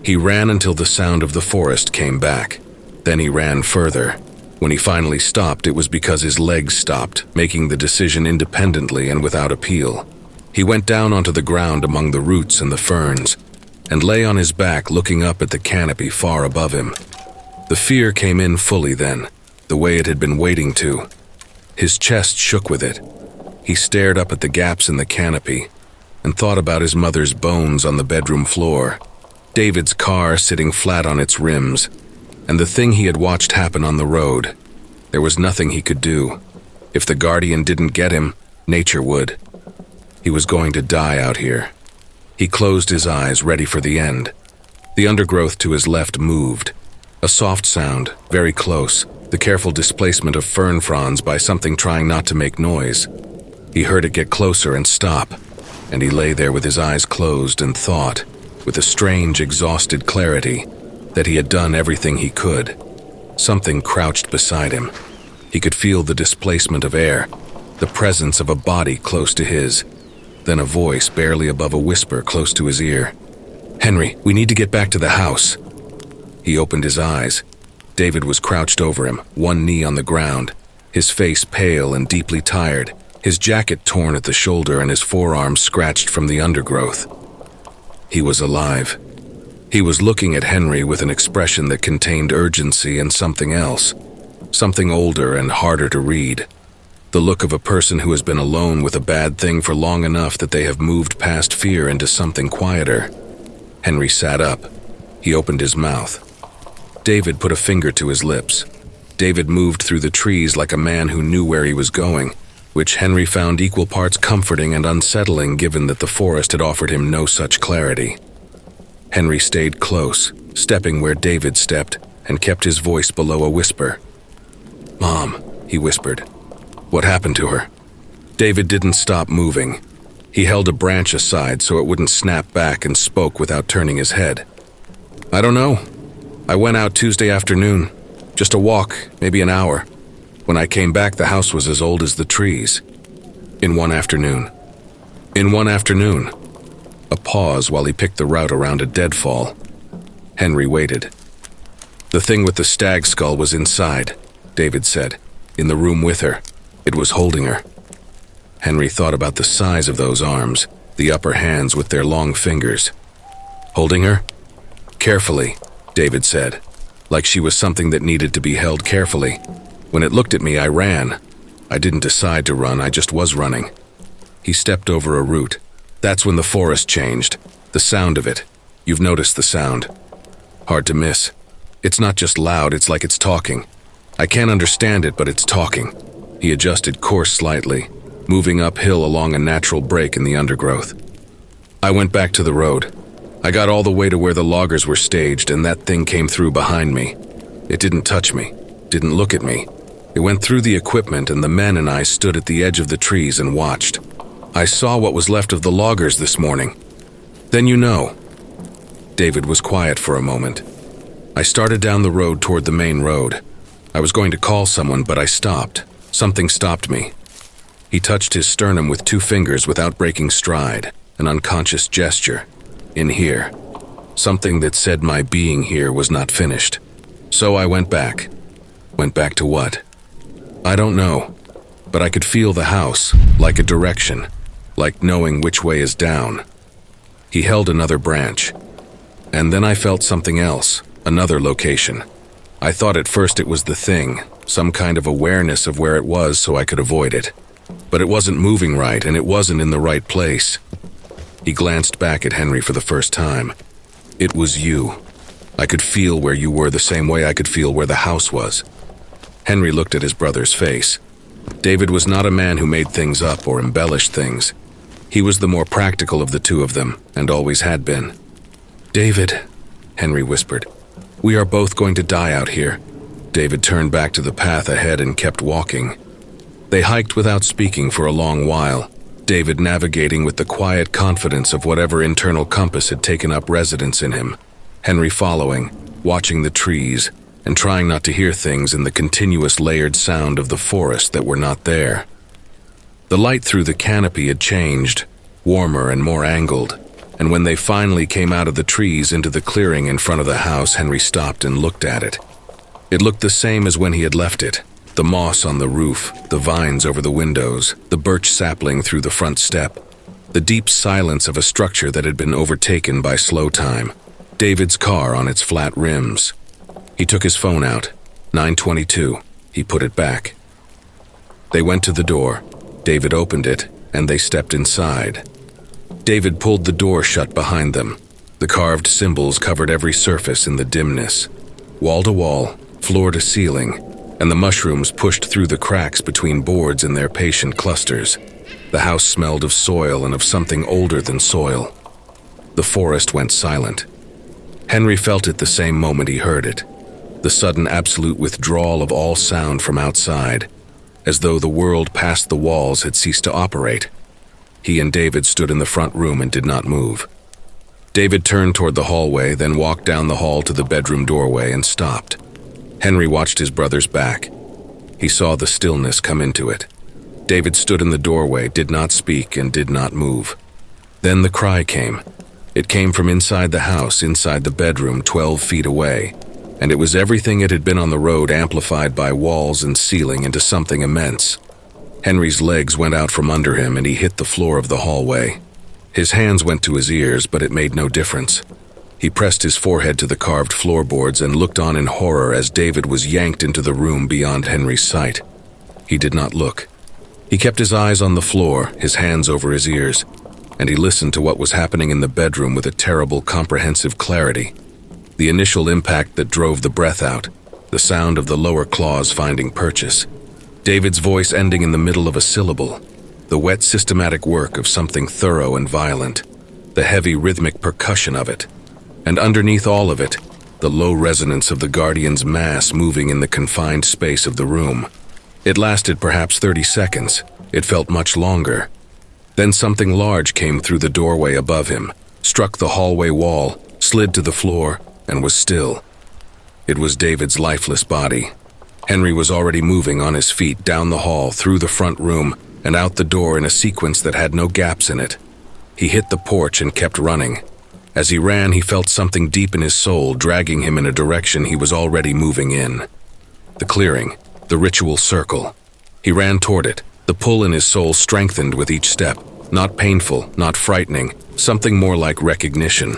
He ran until the sound of the forest came back. Then he ran further. When he finally stopped, it was because his legs stopped, making the decision independently and without appeal. He went down onto the ground among the roots and the ferns, and lay on his back looking up at the canopy far above him. The fear came in fully then, the way it had been waiting to. His chest shook with it. He stared up at the gaps in the canopy and thought about his mother's bones on the bedroom floor, David's car sitting flat on its rims, and the thing he had watched happen on the road. There was nothing he could do. If the guardian didn't get him, nature would. He was going to die out here. He closed his eyes, ready for the end. The undergrowth to his left moved. A soft sound, very close, the careful displacement of fern fronds by something trying not to make noise. He heard it get closer and stop, and he lay there with his eyes closed and thought, with a strange, exhausted clarity, that he had done everything he could. Something crouched beside him. He could feel the displacement of air, the presence of a body close to his, then a voice barely above a whisper close to his ear. "Henry, we need to get back to the house." He opened his eyes. David was crouched over him, one knee on the ground, his face pale and deeply tired, his jacket torn at the shoulder and his forearms scratched from the undergrowth. He was alive. He was looking at Henry with an expression that contained urgency and something else, something older and harder to read. The look of a person who has been alone with a bad thing for long enough that they have moved past fear into something quieter. Henry sat up. He opened his mouth. David put a finger to his lips. David moved through the trees like a man who knew where he was going, which Henry found equal parts comforting and unsettling given that the forest had offered him no such clarity. Henry stayed close, stepping where David stepped, and kept his voice below a whisper. "Mom," he whispered. "What happened to her?" David didn't stop moving. He held a branch aside so it wouldn't snap back and spoke without turning his head. "I don't know. I went out Tuesday afternoon. Just a walk, maybe an hour. When I came back, the house was as old as the trees." In one afternoon. A pause while he picked the route around a deadfall. Henry waited. "The thing with the stag skull was inside," David said. "In the room with her. It was holding her." Henry thought about the size of those arms, the upper hands with their long fingers. "Holding her?" "Carefully," David said, like she was something that needed to be held carefully. "When it looked at me, I ran. I didn't decide to run, I just was running." He stepped over a root. "That's when the forest changed. The sound of it. You've noticed the sound. Hard to miss. It's not just loud, it's like it's talking. I can't understand it, but it's talking." He adjusted course slightly, moving uphill along a natural break in the undergrowth. "I went back to the road. I got all the way to where the loggers were staged, and that thing came through behind me. It didn't touch me, didn't look at me. It went through the equipment, and the men and I stood at the edge of the trees and watched. I saw what was left of the loggers this morning. Then you know." David was quiet for a moment. "I started down the road toward the main road. I was going to call someone, but I stopped. Something stopped me." He touched his sternum with 2 fingers without breaking stride, an unconscious gesture. "In here. Something that said my being here was not finished. So I went back." "Went back to what?" "I don't know. But I could feel the house, like a direction, like knowing which way is down." He held another branch. "And then I felt something else, another location. I thought at first it was the thing, some kind of awareness of where it was so I could avoid it. But it wasn't moving right, and it wasn't in the right place." He glanced back at Henry for the first time. "It was you. I could feel where you were the same way I could feel where the house was." Henry looked at his brother's face. David was not a man who made things up or embellished things. He was the more practical of the two of them, and always had been. "David," Henry whispered, "we are both going to die out here." David turned back to the path ahead and kept walking. They hiked without speaking for a long while, David navigating with the quiet confidence of whatever internal compass had taken up residence in him, Henry following, watching the trees, and trying not to hear things in the continuous layered sound of the forest that were not there. The light through the canopy had changed, warmer and more angled, and when they finally came out of the trees into the clearing in front of the house, Henry stopped and looked at it. It looked the same as when he had left it. The moss on the roof, the vines over the windows, the birch sapling through the front step, the deep silence of a structure that had been overtaken by slow time, David's car on its flat rims. He took his phone out. 9:22. He put it back. They went to the door. David opened it, and they stepped inside. David pulled the door shut behind them. The carved symbols covered every surface in the dimness, wall to wall, floor to ceiling, and the mushrooms pushed through the cracks between boards in their patient clusters. The house smelled of soil and of something older than soil. The forest went silent. Henry felt it the same moment he heard it, the sudden absolute withdrawal of all sound from outside, as though the world past the walls had ceased to operate. He and David stood in the front room and did not move. David turned toward the hallway, then walked down the hall to the bedroom doorway and stopped. Henry watched his brother's back. He saw the stillness come into it. David stood in the doorway, did not speak, and did not move. Then the cry came. It came from inside the house, inside the bedroom, 12 feet away, and it was everything it had been on the road amplified by walls and ceiling into something immense. Henry's legs went out from under him and he hit the floor of the hallway. His hands went to his ears, but it made no difference. He pressed his forehead to the carved floorboards and looked on in horror as David was yanked into the room beyond Henry's sight. He did not look. He kept his eyes on the floor, his hands over his ears, and he listened to what was happening in the bedroom with a terrible, comprehensive clarity. The initial impact that drove the breath out, the sound of the lower claws finding purchase, David's voice ending in the middle of a syllable, the wet, systematic work of something thorough and violent, the heavy, rhythmic percussion of it, and underneath all of it, the low resonance of the guardian's mass moving in the confined space of the room. It lasted perhaps 30 seconds. It felt much longer. Then something large came through the doorway above him, struck the hallway wall, slid to the floor, and was still. It was David's lifeless body. Henry was already moving on his feet down the hall, through the front room, and out the door in a sequence that had no gaps in it. He hit the porch and kept running. As he ran, he felt something deep in his soul dragging him in a direction he was already moving in. The clearing, the ritual circle. He ran toward it, the pull in his soul strengthened with each step, not painful, not frightening, something more like recognition.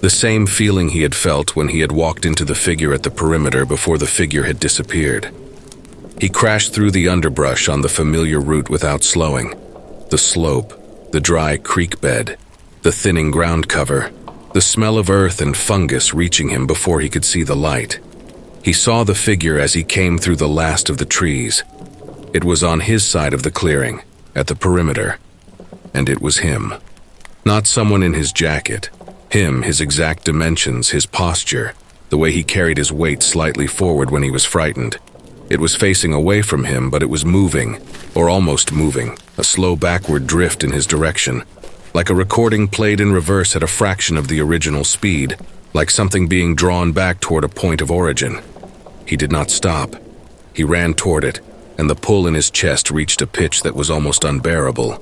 The same feeling he had felt when he had walked into the figure at the perimeter before the figure had disappeared. He crashed through the underbrush on the familiar route without slowing. The slope, the dry creek bed, the thinning ground cover, the smell of earth and fungus reaching him before he could see the light. He saw the figure as he came through the last of the trees. It was on his side of the clearing, at the perimeter, and it was him. Not someone in his jacket. Him, his exact dimensions, his posture, the way he carried his weight slightly forward when he was frightened. It was facing away from him, but it was moving, or almost moving, a slow backward drift in his direction, like a recording played in reverse at a fraction of the original speed, like something being drawn back toward a point of origin. He did not stop. He ran toward it, and the pull in his chest reached a pitch that was almost unbearable.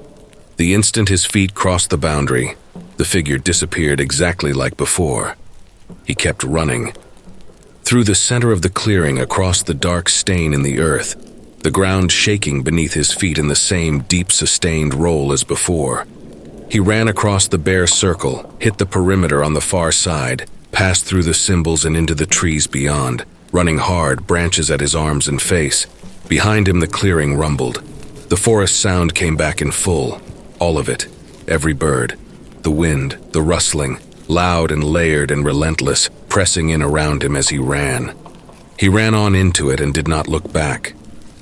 The instant his feet crossed the boundary, the figure disappeared exactly like before. He kept running. Through the center of the clearing, across the dark stain in the earth, the ground shaking beneath his feet in the same deep, sustained roll as before. He ran across the bare circle, hit the perimeter on the far side, passed through the symbols and into the trees beyond, running hard, branches at his arms and face. Behind him the clearing rumbled. The forest sound came back in full, all of it, every bird, the wind, the rustling, loud and layered and relentless, pressing in around him as he ran. He ran on into it and did not look back.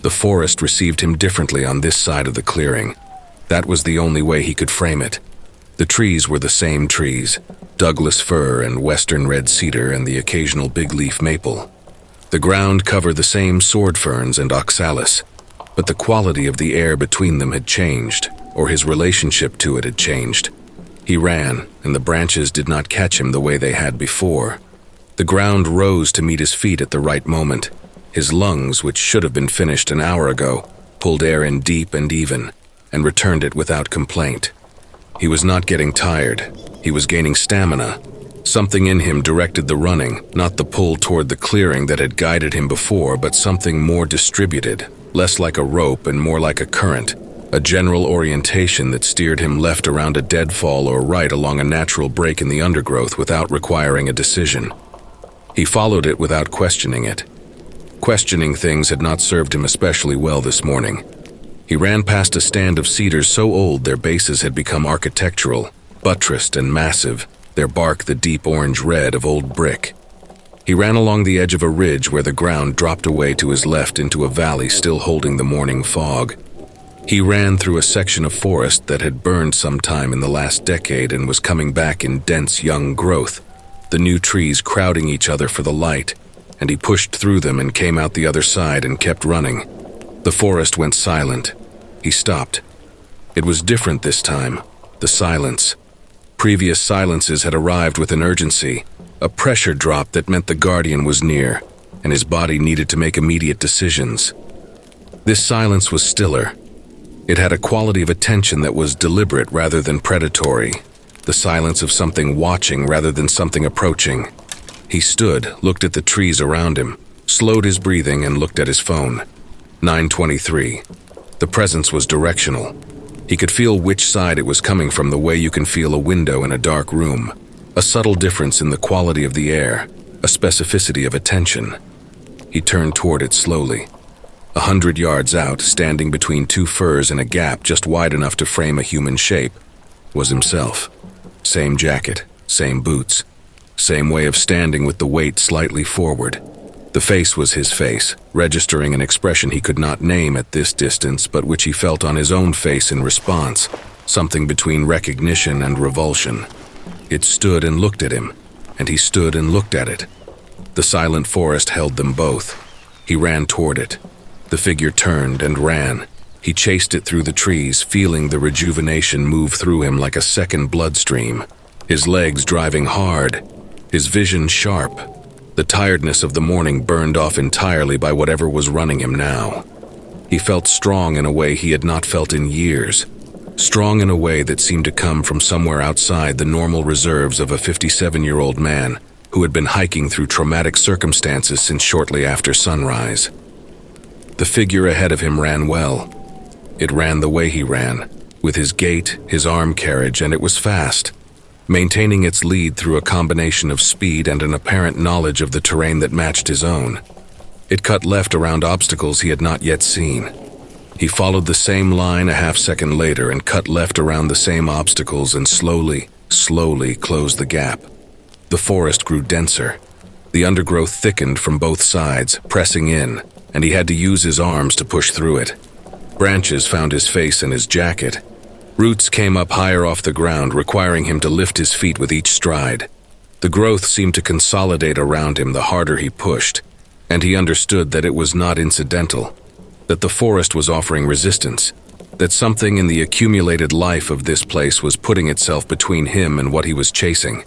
The forest received him differently on this side of the clearing. That was the only way he could frame it. The trees were the same trees, Douglas fir and western red cedar and the occasional big leaf maple. The ground covered the same sword ferns and oxalis, but the quality of the air between them had changed, or his relationship to it had changed. He ran, and the branches did not catch him the way they had before. The ground rose to meet his feet at the right moment. His lungs, which should have been finished an hour ago, pulled air in deep and even, and returned it without complaint. He was not getting tired. He was gaining stamina. Something in him directed the running, not the pull toward the clearing that had guided him before, but something more distributed, less like a rope and more like a current, a general orientation that steered him left around a deadfall or right along a natural break in the undergrowth without requiring a decision. He followed it without questioning it. Questioning things had not served him especially well this morning. He ran past a stand of cedars so old their bases had become architectural, buttressed and massive, their bark the deep orange red of old brick. He ran along the edge of a ridge where the ground dropped away to his left into a valley still holding the morning fog. He ran through a section of forest that had burned sometime in the last decade and was coming back in dense young growth, the new trees crowding each other for the light, and he pushed through them and came out the other side and kept running. The forest went silent. He stopped. It was different this time, the silence. Previous silences had arrived with an urgency, a pressure drop that meant the guardian was near, and his body needed to make immediate decisions. This silence was stiller. It had a quality of attention that was deliberate rather than predatory, the silence of something watching rather than something approaching. He stood, looked at the trees around him, slowed his breathing and looked at his phone. 9:23. The presence was directional. He could feel which side it was coming from the way you can feel a window in a dark room. A subtle difference in the quality of the air, a specificity of attention. He turned toward it slowly. 100 yards out, standing between two firs in a gap just wide enough to frame a human shape, was himself. Same jacket, same boots, same way of standing with the weight slightly forward. The face was his face, registering an expression he could not name at this distance, but which he felt on his own face in response, something between recognition and revulsion. It stood and looked at him, and he stood and looked at it. The silent forest held them both. He ran toward it. The figure turned and ran. He chased it through the trees, feeling the rejuvenation move through him like a second bloodstream. His legs driving hard, his vision sharp. The tiredness of the morning burned off entirely by whatever was running him now. He felt strong in a way he had not felt in years. Strong in a way that seemed to come from somewhere outside the normal reserves of a 57-year-old man who had been hiking through traumatic circumstances since shortly after sunrise. The figure ahead of him ran well. It ran the way he ran, with his gait, his arm carriage, and it was fast, maintaining its lead through a combination of speed and an apparent knowledge of the terrain that matched his own. It cut left around obstacles he had not yet seen. He followed the same line a half-second later and cut left around the same obstacles and slowly closed the gap. The forest grew denser. The undergrowth thickened from both sides, pressing in, and he had to use his arms to push through it. Branches found his face and his jacket. Roots came up higher off the ground, requiring him to lift his feet with each stride. The growth seemed to consolidate around him the harder he pushed, and he understood that it was not incidental, that the forest was offering resistance, that something in the accumulated life of this place was putting itself between him and what he was chasing.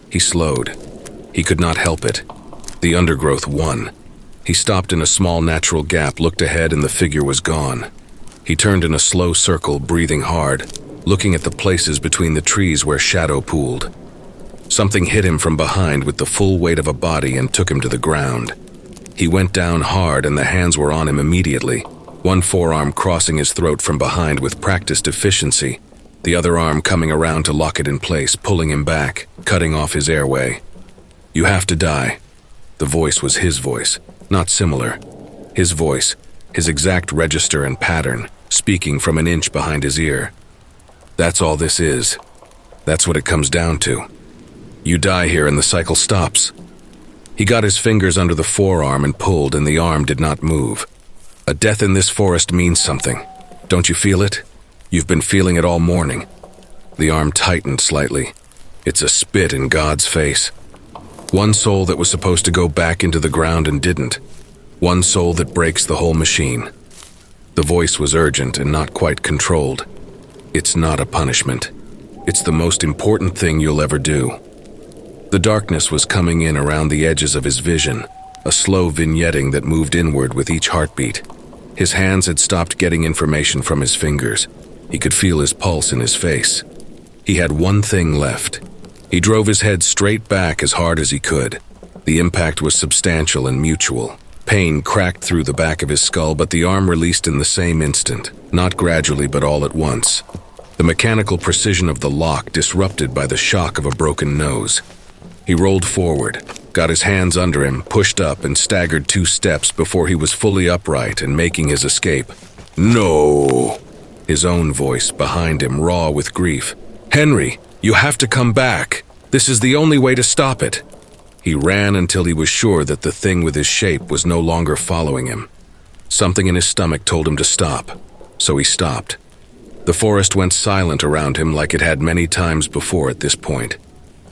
He slowed. He could not help it. The undergrowth won. He stopped in a small natural gap, looked ahead, and the figure was gone. He turned in a slow circle, breathing hard, looking at the places between the trees where shadow pooled. Something hit him from behind with the full weight of a body and took him to the ground. He went down hard and the hands were on him immediately, one forearm crossing his throat from behind with practiced efficiency, the other arm coming around to lock it in place, pulling him back, cutting off his airway. "You have to die." The voice was his voice, not similar. His voice, his exact register and pattern, speaking from an inch behind his ear. "That's all this is. That's what it comes down to. You die here and the cycle stops." He got his fingers under the forearm and pulled, and the arm did not move. A death in this forest means something. Don't you feel it? You've been feeling it all morning. The arm tightened slightly. It's a spit in God's face. One soul that was supposed to go back into the ground and didn't. One soul that breaks the whole machine. The voice was urgent and not quite controlled. "It's not a punishment. It's the most important thing you'll ever do." The darkness was coming in around the edges of his vision, a slow vignetting that moved inward with each heartbeat. His hands had stopped getting information from his fingers. He could feel his pulse in his face. He had one thing left. He drove his head straight back as hard as he could. The impact was substantial and mutual. Pain cracked through the back of his skull, but the arm released in the same instant, not gradually but all at once. The mechanical precision of the lock disrupted by the shock of a broken nose. He rolled forward, got his hands under him, pushed up, and staggered 2 steps before he was fully upright and making his escape. "No!" His own voice behind him, raw with grief. "Henry, you have to come back. This is the only way to stop it. He ran until he was sure that the thing with his shape was no longer following him. Something in his stomach told him to stop, so he stopped. The forest went silent around him like it had many times before at this point.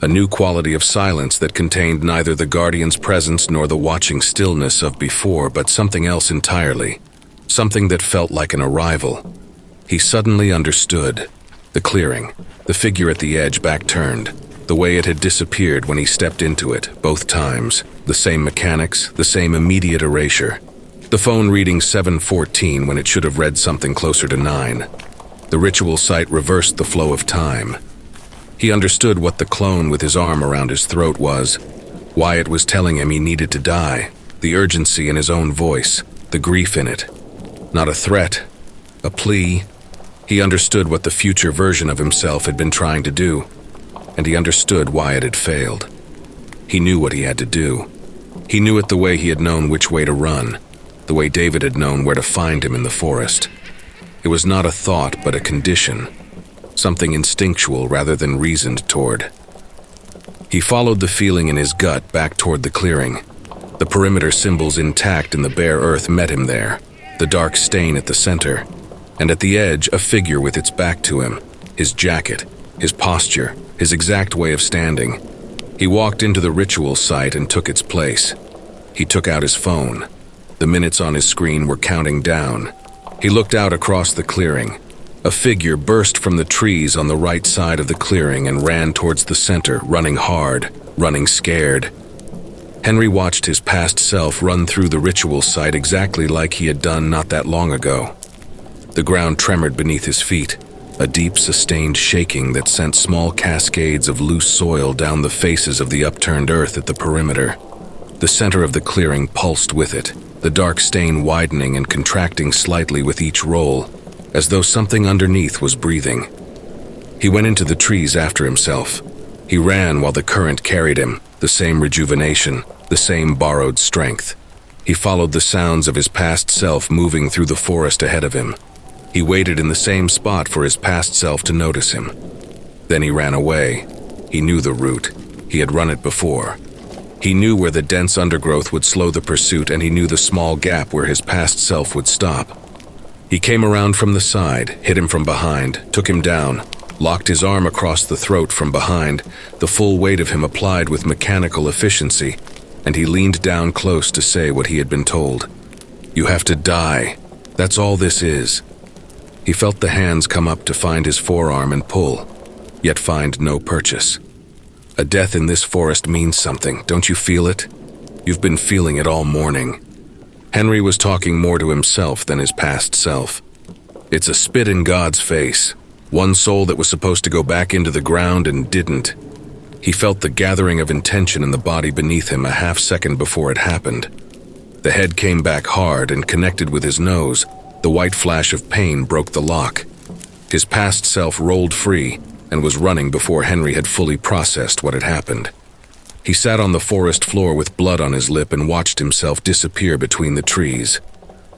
A new quality of silence that contained neither the guardian's presence nor the watching stillness of before, but something else entirely. Something that felt like an arrival. He suddenly understood. The clearing, the figure at the edge back-turned, the way it had disappeared when he stepped into it, both times. The same mechanics, the same immediate erasure. The phone reading 7:14 when it should have read something closer to 9. The ritual site reversed the flow of time. He understood what the clone with his arm around his throat was, why it was telling him he needed to die, the urgency in his own voice, the grief in it. Not a threat, a plea. He understood what the future version of himself had been trying to do, and he understood why it had failed. He knew what he had to do. He knew it the way he had known which way to run, the way David had known where to find him in the forest. It was not a thought, but a condition, something instinctual rather than reasoned toward. He followed the feeling in his gut back toward the clearing. The perimeter symbols intact in the bare earth met him there, the dark stain at the center, and at the edge a figure with its back to him, his jacket, his posture, his exact way of standing. He walked into the ritual site and took its place. He took out his phone. The minutes on his screen were counting down. He looked out across the clearing. A figure burst from the trees on the right side of the clearing and ran towards the center, running hard, running scared. Henry watched his past self run through the ritual site exactly like he had done not that long ago. The ground tremored beneath his feet, a deep, sustained shaking that sent small cascades of loose soil down the faces of the upturned earth at the perimeter. The center of the clearing pulsed with it, the dark stain widening and contracting slightly with each roll, as though something underneath was breathing. He went into the trees after himself. He ran while the current carried him, the same rejuvenation, the same borrowed strength. He followed the sounds of his past self moving through the forest ahead of him. He waited in the same spot for his past self to notice him. Then he ran away. He knew the route. He had run it before. He knew where the dense undergrowth would slow the pursuit, and he knew the small gap where his past self would stop. He came around from the side, hit him from behind, took him down, locked his arm across the throat from behind, the full weight of him applied with mechanical efficiency, and he leaned down close to say what he had been told. "You have to die. That's all this is." He felt the hands come up to find his forearm and pull, yet find no purchase. A death in this forest means something, don't you feel it? You've been feeling it all morning. Henry was talking more to himself than his past self. It's a spit in God's face, one soul that was supposed to go back into the ground and didn't. He felt the gathering of intention in the body beneath him a half second before it happened. The head came back hard and connected with his nose. The white flash of pain broke the lock. His past self rolled free and was running before Henry had fully processed what had happened. He sat on the forest floor with blood on his lip and watched himself disappear between the trees.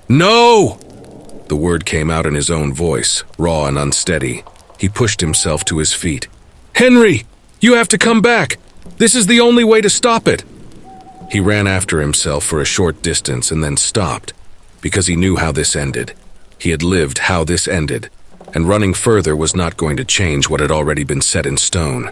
"No!" The word came out in his own voice, raw and unsteady. He pushed himself to his feet. "Henry! You have to come back! This is the only way to stop it!" He ran after himself for a short distance and then stopped, because he knew how this ended. He had lived how this ended, and running further was not going to change what had already been set in stone.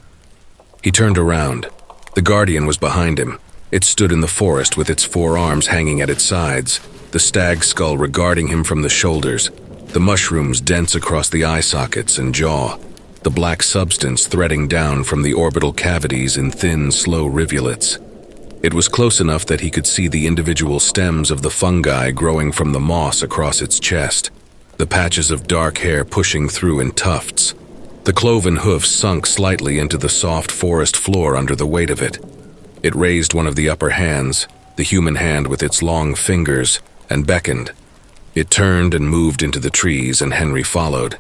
He turned around. The guardian was behind him. It stood in the forest with its four arms hanging at its sides, the stag skull regarding him from the shoulders, the mushrooms dense across the eye sockets and jaw, the black substance threading down from the orbital cavities in thin, slow rivulets. It was close enough that he could see the individual stems of the fungi growing from the moss across its chest, the patches of dark hair pushing through in tufts. The cloven hoofs sunk slightly into the soft forest floor under the weight of it. It raised one of the upper hands, the human hand with its long fingers, and beckoned. It turned and moved into the trees, and Henry followed.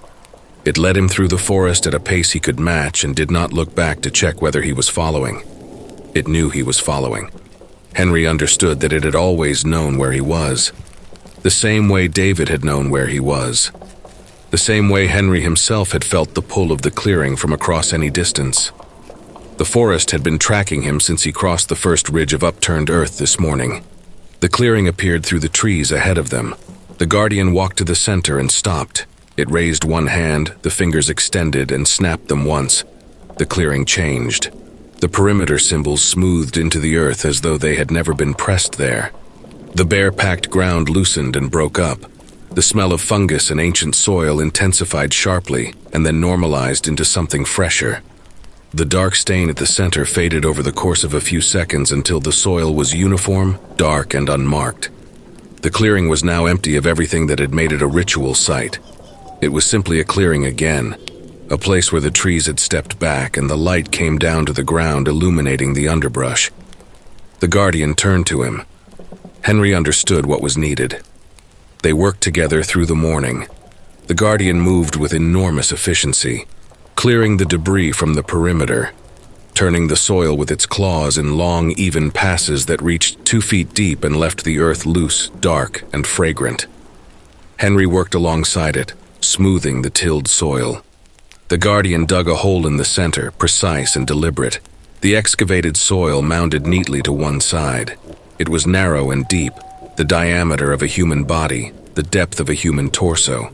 It led him through the forest at a pace he could match and did not look back to check whether he was following. It knew he was following. Henry understood that it had always known where he was, the same way David had known where he was, the same way Henry himself had felt the pull of the clearing from across any distance. The forest had been tracking him since he crossed the first ridge of upturned earth this morning. The clearing appeared through the trees ahead of them. The guardian walked to the center and stopped. It raised one hand, the fingers extended, and snapped them once. The clearing changed. The perimeter symbols smoothed into the earth as though they had never been pressed there. The bare-packed ground loosened and broke up. The smell of fungus and ancient soil intensified sharply and then normalized into something fresher. The dark stain at the center faded over the course of a few seconds until the soil was uniform, dark, and unmarked. The clearing was now empty of everything that had made it a ritual site. It was simply a clearing again, a place where the trees had stepped back and the light came down to the ground, illuminating the underbrush. The guardian turned to him. Henry understood what was needed. They worked together through the morning. The guardian moved with enormous efficiency, clearing the debris from the perimeter, turning the soil with its claws in long, even passes that reached 2 feet deep and left the earth loose, dark, and fragrant. Henry worked alongside it, smoothing the tilled soil. The guardian dug a hole in the center, precise and deliberate. The excavated soil mounded neatly to one side. It was narrow and deep, the diameter of a human body, the depth of a human torso.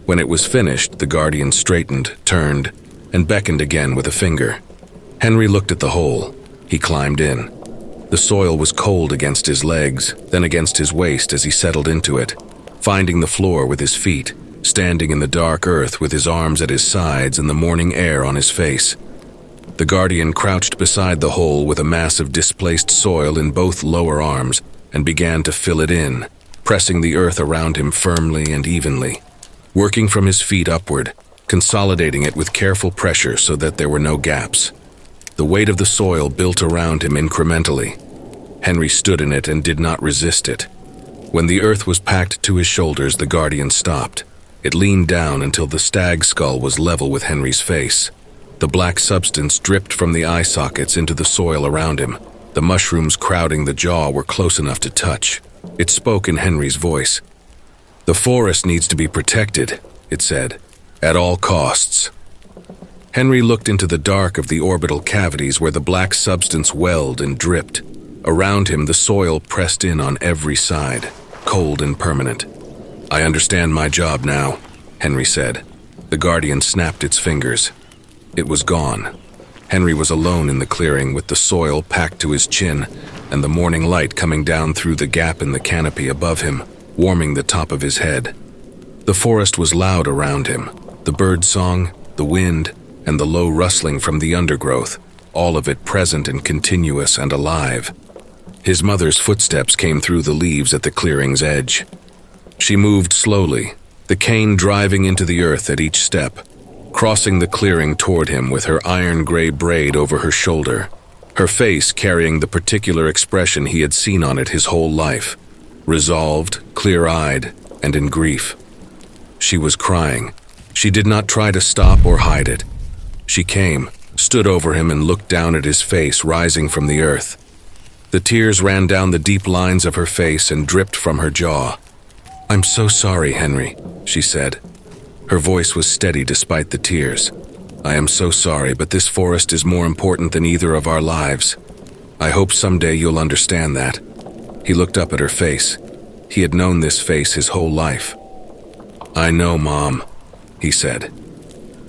When it was finished, the guardian straightened, turned, and beckoned again with a finger. Henry looked at the hole. He climbed in. The soil was cold against his legs, then against his waist as he settled into it, finding the floor with his feet, standing in the dark earth with his arms at his sides and the morning air on his face. The guardian crouched beside the hole with a mass of displaced soil in both lower arms and began to fill it in, pressing the earth around him firmly and evenly, working from his feet upward, consolidating it with careful pressure so that there were no gaps. The weight of the soil built around him incrementally. Henry stood in it and did not resist it. When the earth was packed to his shoulders, the guardian stopped. It leaned down until the stag's skull was level with Henry's face. The black substance dripped from the eye sockets into the soil around him. The mushrooms crowding the jaw were close enough to touch. It spoke in Henry's voice. "The forest needs to be protected," it said, "at all costs." Henry looked into the dark of the orbital cavities where the black substance welled and dripped. Around him, the soil pressed in on every side, cold and permanent. "I understand my job now," Henry said. The guardian snapped its fingers. It was gone. Henry was alone in the clearing with the soil packed to his chin and the morning light coming down through the gap in the canopy above him, warming the top of his head. The forest was loud around him, the bird song, the wind, and the low rustling from the undergrowth, all of it present and continuous and alive. His mother's footsteps came through the leaves at the clearing's edge. She moved slowly, the cane driving into the earth at each step, crossing the clearing toward him with her iron-gray braid over her shoulder, her face carrying the particular expression he had seen on it his whole life, resolved, clear-eyed, and in grief. She was crying. She did not try to stop or hide it. She came, stood over him, and looked down at his face rising from the earth. The tears ran down the deep lines of her face and dripped from her jaw. "I'm so sorry, Henry," she said. Her voice was steady despite the tears. "I am so sorry, but this forest is more important than either of our lives. I hope someday you'll understand that." He looked up at her face. He had known this face his whole life. "I know, Mom," he said.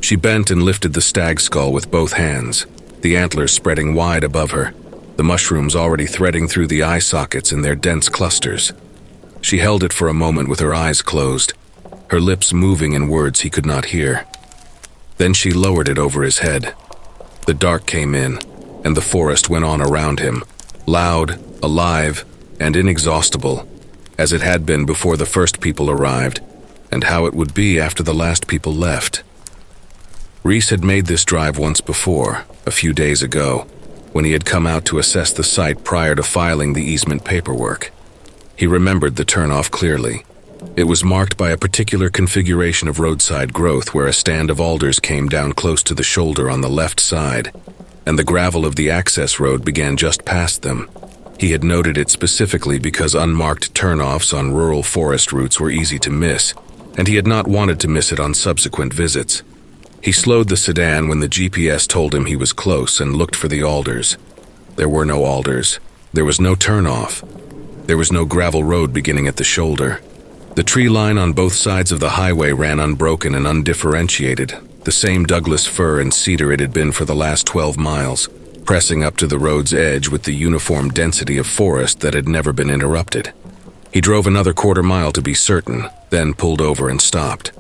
She bent and lifted the stag skull with both hands, the antlers spreading wide above her, the mushrooms already threading through the eye sockets in their dense clusters. She held it for a moment with her eyes closed, her lips moving in words he could not hear. Then she lowered it over his head. The dark came in, and the forest went on around him, loud, alive, and inexhaustible, as it had been before the first people arrived, and how it would be after the last people left. Reese had made this drive once before, a few days ago, when he had come out to assess the site prior to filing the easement paperwork. He remembered the turnoff clearly. It was marked by a particular configuration of roadside growth where a stand of alders came down close to the shoulder on the left side, and the gravel of the access road began just past them. He had noted it specifically because unmarked turnoffs on rural forest routes were easy to miss, and he had not wanted to miss it on subsequent visits. He slowed the sedan when the GPS told him he was close and looked for the alders. There were no alders. There was no turnoff. There was no gravel road beginning at the shoulder. The tree line on both sides of the highway ran unbroken and undifferentiated, the same Douglas fir and cedar it had been for the last 12 miles, pressing up to the road's edge with the uniform density of forest that had never been interrupted. He drove another quarter-mile to be certain, then pulled over and stopped.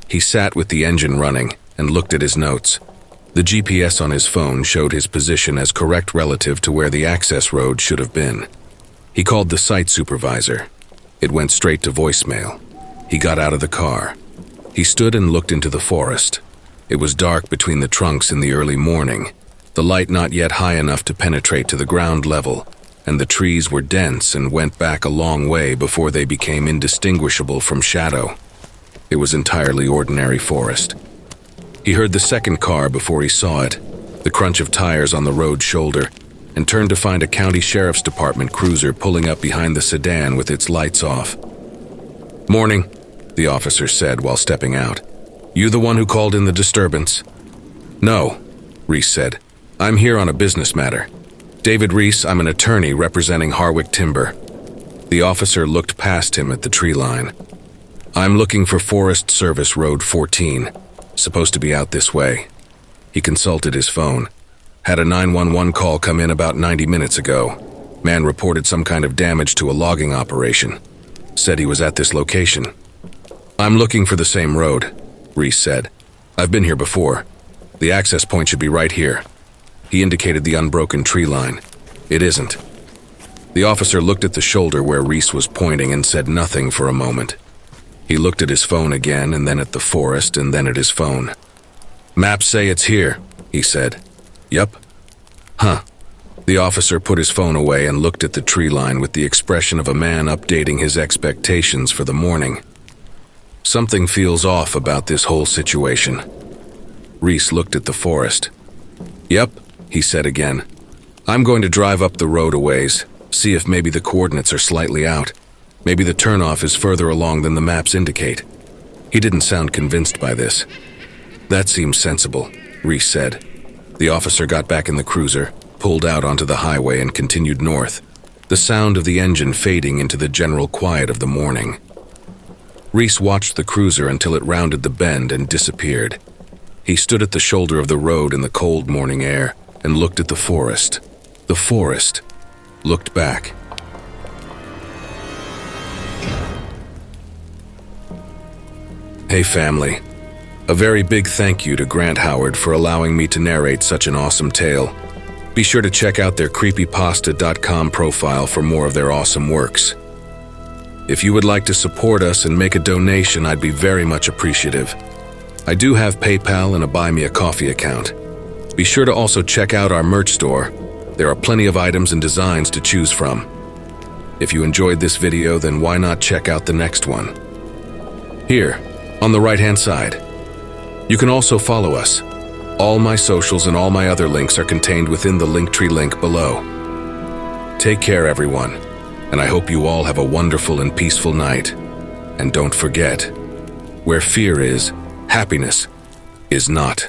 He sat with the engine running and looked at his notes. The GPS on his phone showed his position as correct relative to where the access road should have been. He called the site supervisor. It went straight to voicemail. He got out of the car. He stood and looked into the forest. It was dark between the trunks in the early morning, the light not yet high enough to penetrate to the ground level, and the trees were dense and went back a long way before they became indistinguishable from shadow. It was entirely ordinary forest. He heard the second car before he saw it, the crunch of tires on the road shoulder, and turned to find a county sheriff's department cruiser pulling up behind the sedan with its lights off. "Morning," the officer said while stepping out. "You the one who called in the disturbance?" "No," Reese said. "I'm here on a business matter. David Reese, I'm an attorney representing Harwick Timber." The officer looked past him at the tree line. "I'm looking for Forest Service Road 14. Supposed to be out this way." He consulted his phone. "Had a 911 call come in about 90 minutes ago. Man reported some kind of damage to a logging operation. Said he was at this location." "I'm looking for the same road," Reese said. "I've been here before. The access point should be right here." He indicated the unbroken tree line. "It isn't." The officer looked at the shoulder where Reese was pointing and said nothing for a moment. He looked at his phone again and then at the forest and then at his phone. "Maps say it's here," he said. "Yup." "Huh." The officer put his phone away and looked at the tree line with the expression of a man updating his expectations for the morning. "Something feels off about this whole situation." Reese looked at the forest. "Yep," he said again. "I'm going to drive up the road a ways, see if maybe the coordinates are slightly out. Maybe the turnoff is further along than the maps indicate." He didn't sound convinced by this. "That seems sensible," Reese said. The officer got back in the cruiser, pulled out onto the highway and continued north, the sound of the engine fading into the general quiet of the morning. Reese watched the cruiser until it rounded the bend and disappeared. He stood at the shoulder of the road in the cold morning air and looked at the forest. The forest looked back. Hey family, a very big thank you to Grant Howard for allowing me to narrate such an awesome tale. Be sure to check out their creepypasta.com profile for more of their awesome works. If you would like to support us and make a donation, I'd be very much appreciative. I do have PayPal and a Buy Me a Coffee account. Be sure to also check out our merch store. There are plenty of items and designs to choose from. If you enjoyed this video, then why not check out the next one? Here, on the right-hand side. You can also follow us. All my socials and all my other links are contained within the Linktree link below. Take care, everyone, and I hope you all have a wonderful and peaceful night. And don't forget, where fear is, happiness is not.